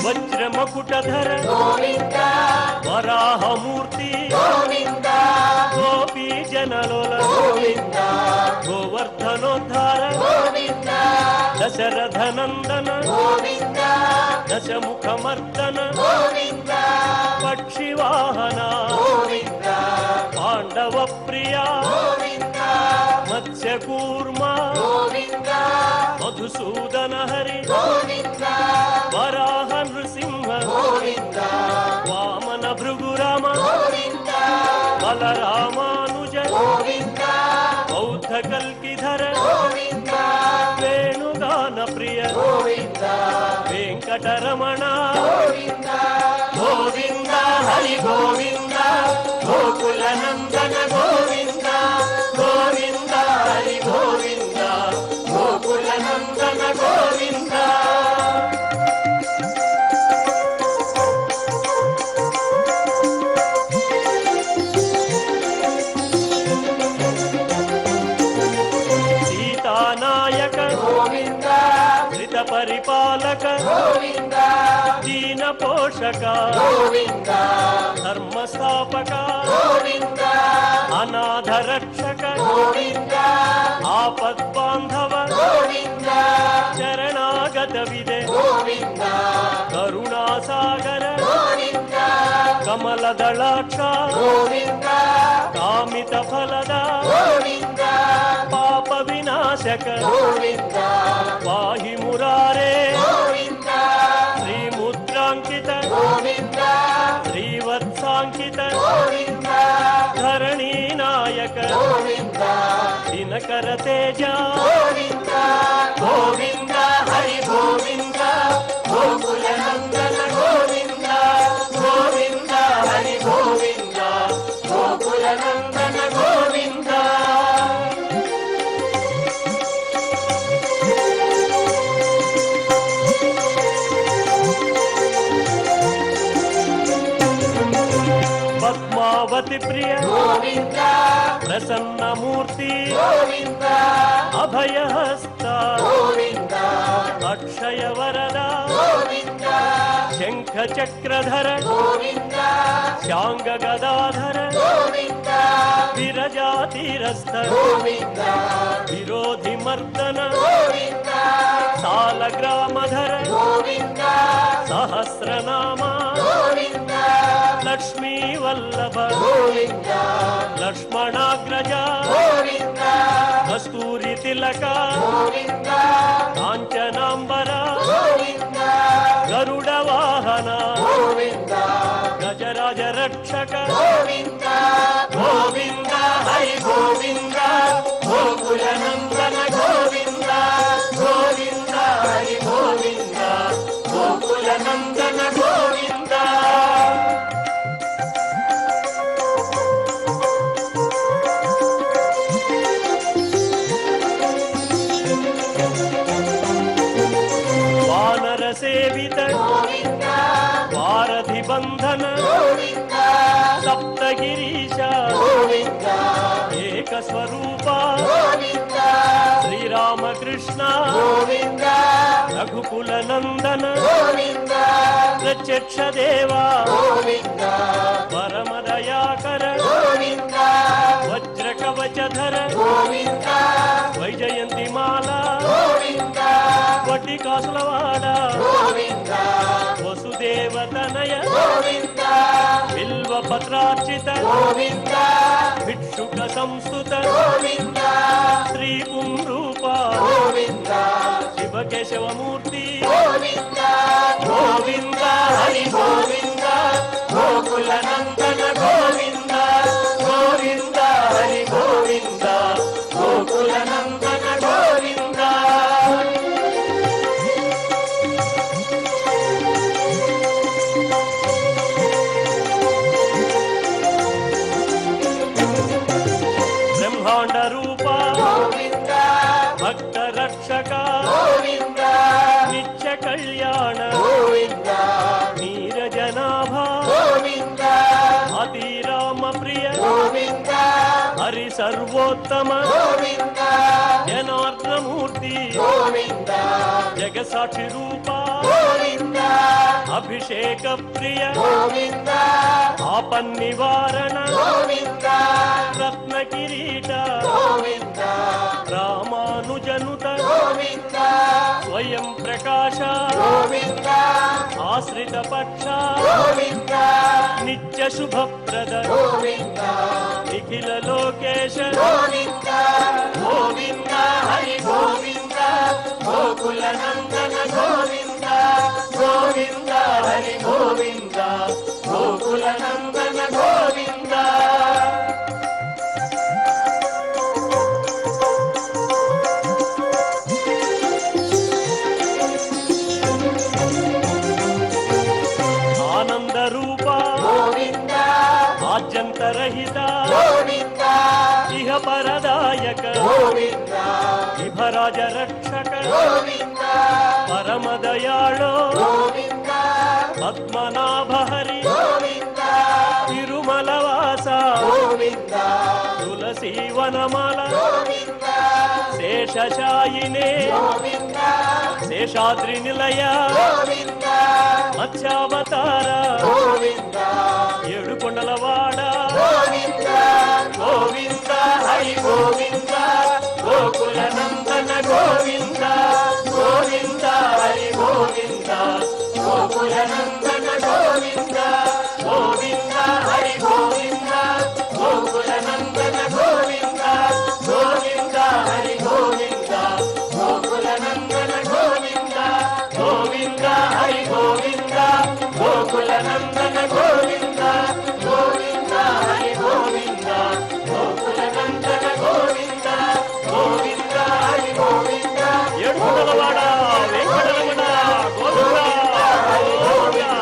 వజ్రమకుటధర గోవింద వరాహమూర్తి గోవింద గోపీ జనలోల గోవింద గోవర్ధనోద్ధార గోవింద దశరథ నందన గోవింద దశముఖమర్దన గోవింద పక్షివాహన గోవింద పాండవ ప్రియ గోవింద మత్స్యకూర్మ గోవింద మధుసూదన హరి గోవింద వరాహ నృసింహ గోవింద వామన భృగురామ గోవింద బలరామానుజ గోవింద బౌద్ధ కల్కిధర గోవింద వేణుగాన ప్రియ గోవింద వెంకటరమణ గోవింద గోవింద హరి గోవింద గోకుల నందన గోవింద గోవింద హరి గోవింద గోకుల నందన గోవింద. సీతానాయక గోవింద ధృత పరిపాలక గోవింద దీన పోషక గోవింద ధర్మ స్థాపక గోవింద అనాథ రక్షక గోవింద ఆపద్బాంధవ గోవింద శరణాగత విదే గోవింద కరుణాసాగర గోవింద కమలదళాక్ష గోవింద కామిత ఫలద గోవింద పాప వినాశక గోవింద పాహి మురారే గోవింద శ్రీముద్రాంకిత గోవింద శ్రీవత్సాంకిత గోవింద ధరణీ నాయక గోవింద దినకర తేజ గోవింద గోవింద హరి గోవింద గోకుల నందన గోవింద గోవింద హరి గోవింద గోకుల నందన గోవింద. పద్మావతి ప్రియ గోవింద ప్రసన్నమూర్తి గోవింద అభయహస్త గోవింద అక్షయ వరద గోవింద శంఖ చక్రధర గోవింద శాంగ గదాధర గోవింద విరజాతిరస్థ గోవింద విరోధి మర్దన గోవింద సాలగ్రామధర గోవింద సహస్రనామ గోవింద లక్ష్మీ వల్లభ గోవింద లక్ష్మణాగ్రజ గోవింద కస్తూరి తిలక గోవింద కాంచనాంబర గోవింద గరుడ వాహన గోవింద గజరాజ రక్షక గోవింద గోవింద హరి గోవింద గోకుల నందన గోవింద గోవింద హరి గోవింద గోకుల నందన గోవింద వానర సేవిత గోవింద వారధి బంధన గోవింద సప్తగిరీశ గోవింద ఏక స్వరూప గోవింద శ్రీరామకృష్ణ గోవింద రఘుకుల నందన గోవింద ప్రత్యక్ష దేవా గోవింద పరమదయాకర గోవింద వజ్ర కవచధర గోవింద వైజయంతి మాల గోవింద వడ్డీ కాసులవాడ గోవింద వసుదేవతనయ గోవింద బిల్వ పత్రార్చిత గోవింద భిక్షుక సంస్థుత గోవింద శ్రీ పుంరూప గోవింద శివకేశవమూర్తి గోవింద గోవింద హరి గోవింద గోకుల నందన గోవింద గోవింద హరి గోవింద గోకుల నందన గోవింద బ్రహ్మాండ రూప గోవింద భక్త రక్షక గోవింద నిత్య కళ్యాణ గోవింద నీరజనాభ గోవింద అతిరామ ప్రియ గోవింద హరి సర్వోత్తమ గోవింద జనార్దనమూర్తి గోవింద జగసాక్షి రూప గోవింద అభిషేక ప్రియ గోవింద ఆపన్నివారణ గోవింద రత్న కిరీట గోవింద రామానుజనుత గోవింద స్వయం ప్రకాశ గోవింద ఆశ్రిత పక్ష గోవింద నిత్య శుభప్రద గోవింద నిఖిల లోకేశ గోవింద గోవింద హరి గోవింద గోకుల నందన గోవింద గోవింద హరి గోవింద గోకుల నందన గోవింద ఆనంద రూప గోవింద ఆద్యంతరహిత గోవింద ఇహ పరదాయక గోవింద విభరాజ రక్షక గోవింద పరమదయాళో గోవింద పద్మనాభ హరి గోవింద తిరుమలవాస గోవింద తులసీ వనమాల గోవింద శేషశాయినే గోవింద శేషాద్రి నిలయ గోవింద మత్స్యావతార గోవింద ఏడు కొండలవాడ గోవింద గోవింద హరి గోవింద గోకుల నందన గోవింద గోవింద హరి గోవింద గోకుల నందన గోవింద గోవింద హరి గోవింద గోకుల నందన గోవింద గోవింద హరి గోవింద గోకుల నందన గోవింద గోవింద హరి గోవింద గోకుల నందన గోవింద గోవింద హరి గోవింద గోకుల నందన గోవింద గోవింద హరి గోవింద ఏడు కొండలవాడ వెంకటరమణ గోవింద గోవింద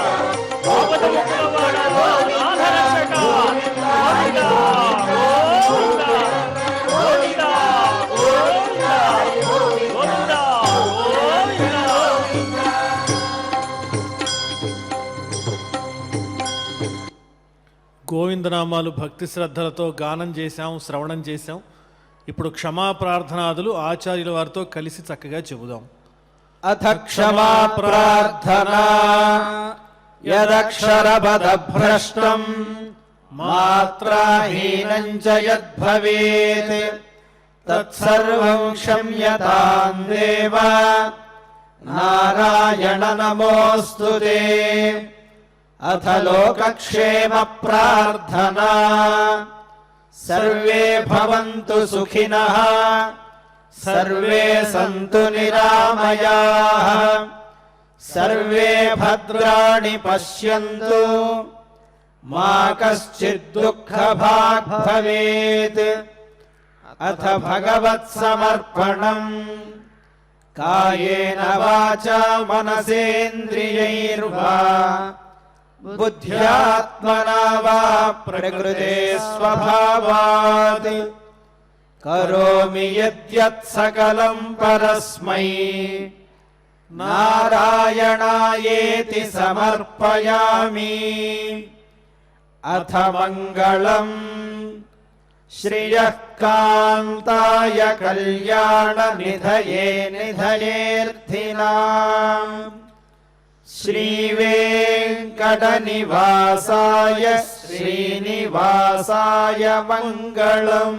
గోపదముఖలవాడ నాథరక్షక గోవింద గోవింద గోవింద గోవింద గోవింద గోవింద గోవిందనామాలు భక్తి శ్రద్ధలతో గానం చేశాం, శ్రవణం చేశాం. ఇప్పుడు క్షమా ప్రార్థనాదులు ఆచార్యుల వారితో కలిసి చక్కగా చెబుదాం. అథ క్షమా ప్రార్థనా యదక్షరపదభ్రష్టం మాత్రాహీనం చ యద్భవేత్ తత్సర్వం క్షమ్యతాం దేవ నారాయణ నమోస్తుతే. అథ లోకక్షేమ ప్రార్థనా సర్వే భవంతు సుఖినః సర్వే సంతు నిరామయాః సర్వే భద్రాణి పశ్యంతు మా కశ్చిద్ దుఃఖభాగ్ భవేత్. అథ భగవత్ సమర్పణం కాయేన వాచా మనసేంద్రియైర్వా బుద్ధ్యాత్మనా వా ప్రకృతే స్వభావాత్ కరోమి యద్యత్ సకలం పరస్మై నారాయణాయేతి సమర్పయామి. అథ మంగళం శ్రియః కాంతాయ కళ్యాణ నిధయే నిధయేర్థినాం శ్రీవేంకట నివాసాయ శ్రీనివాసాయ మంగళం.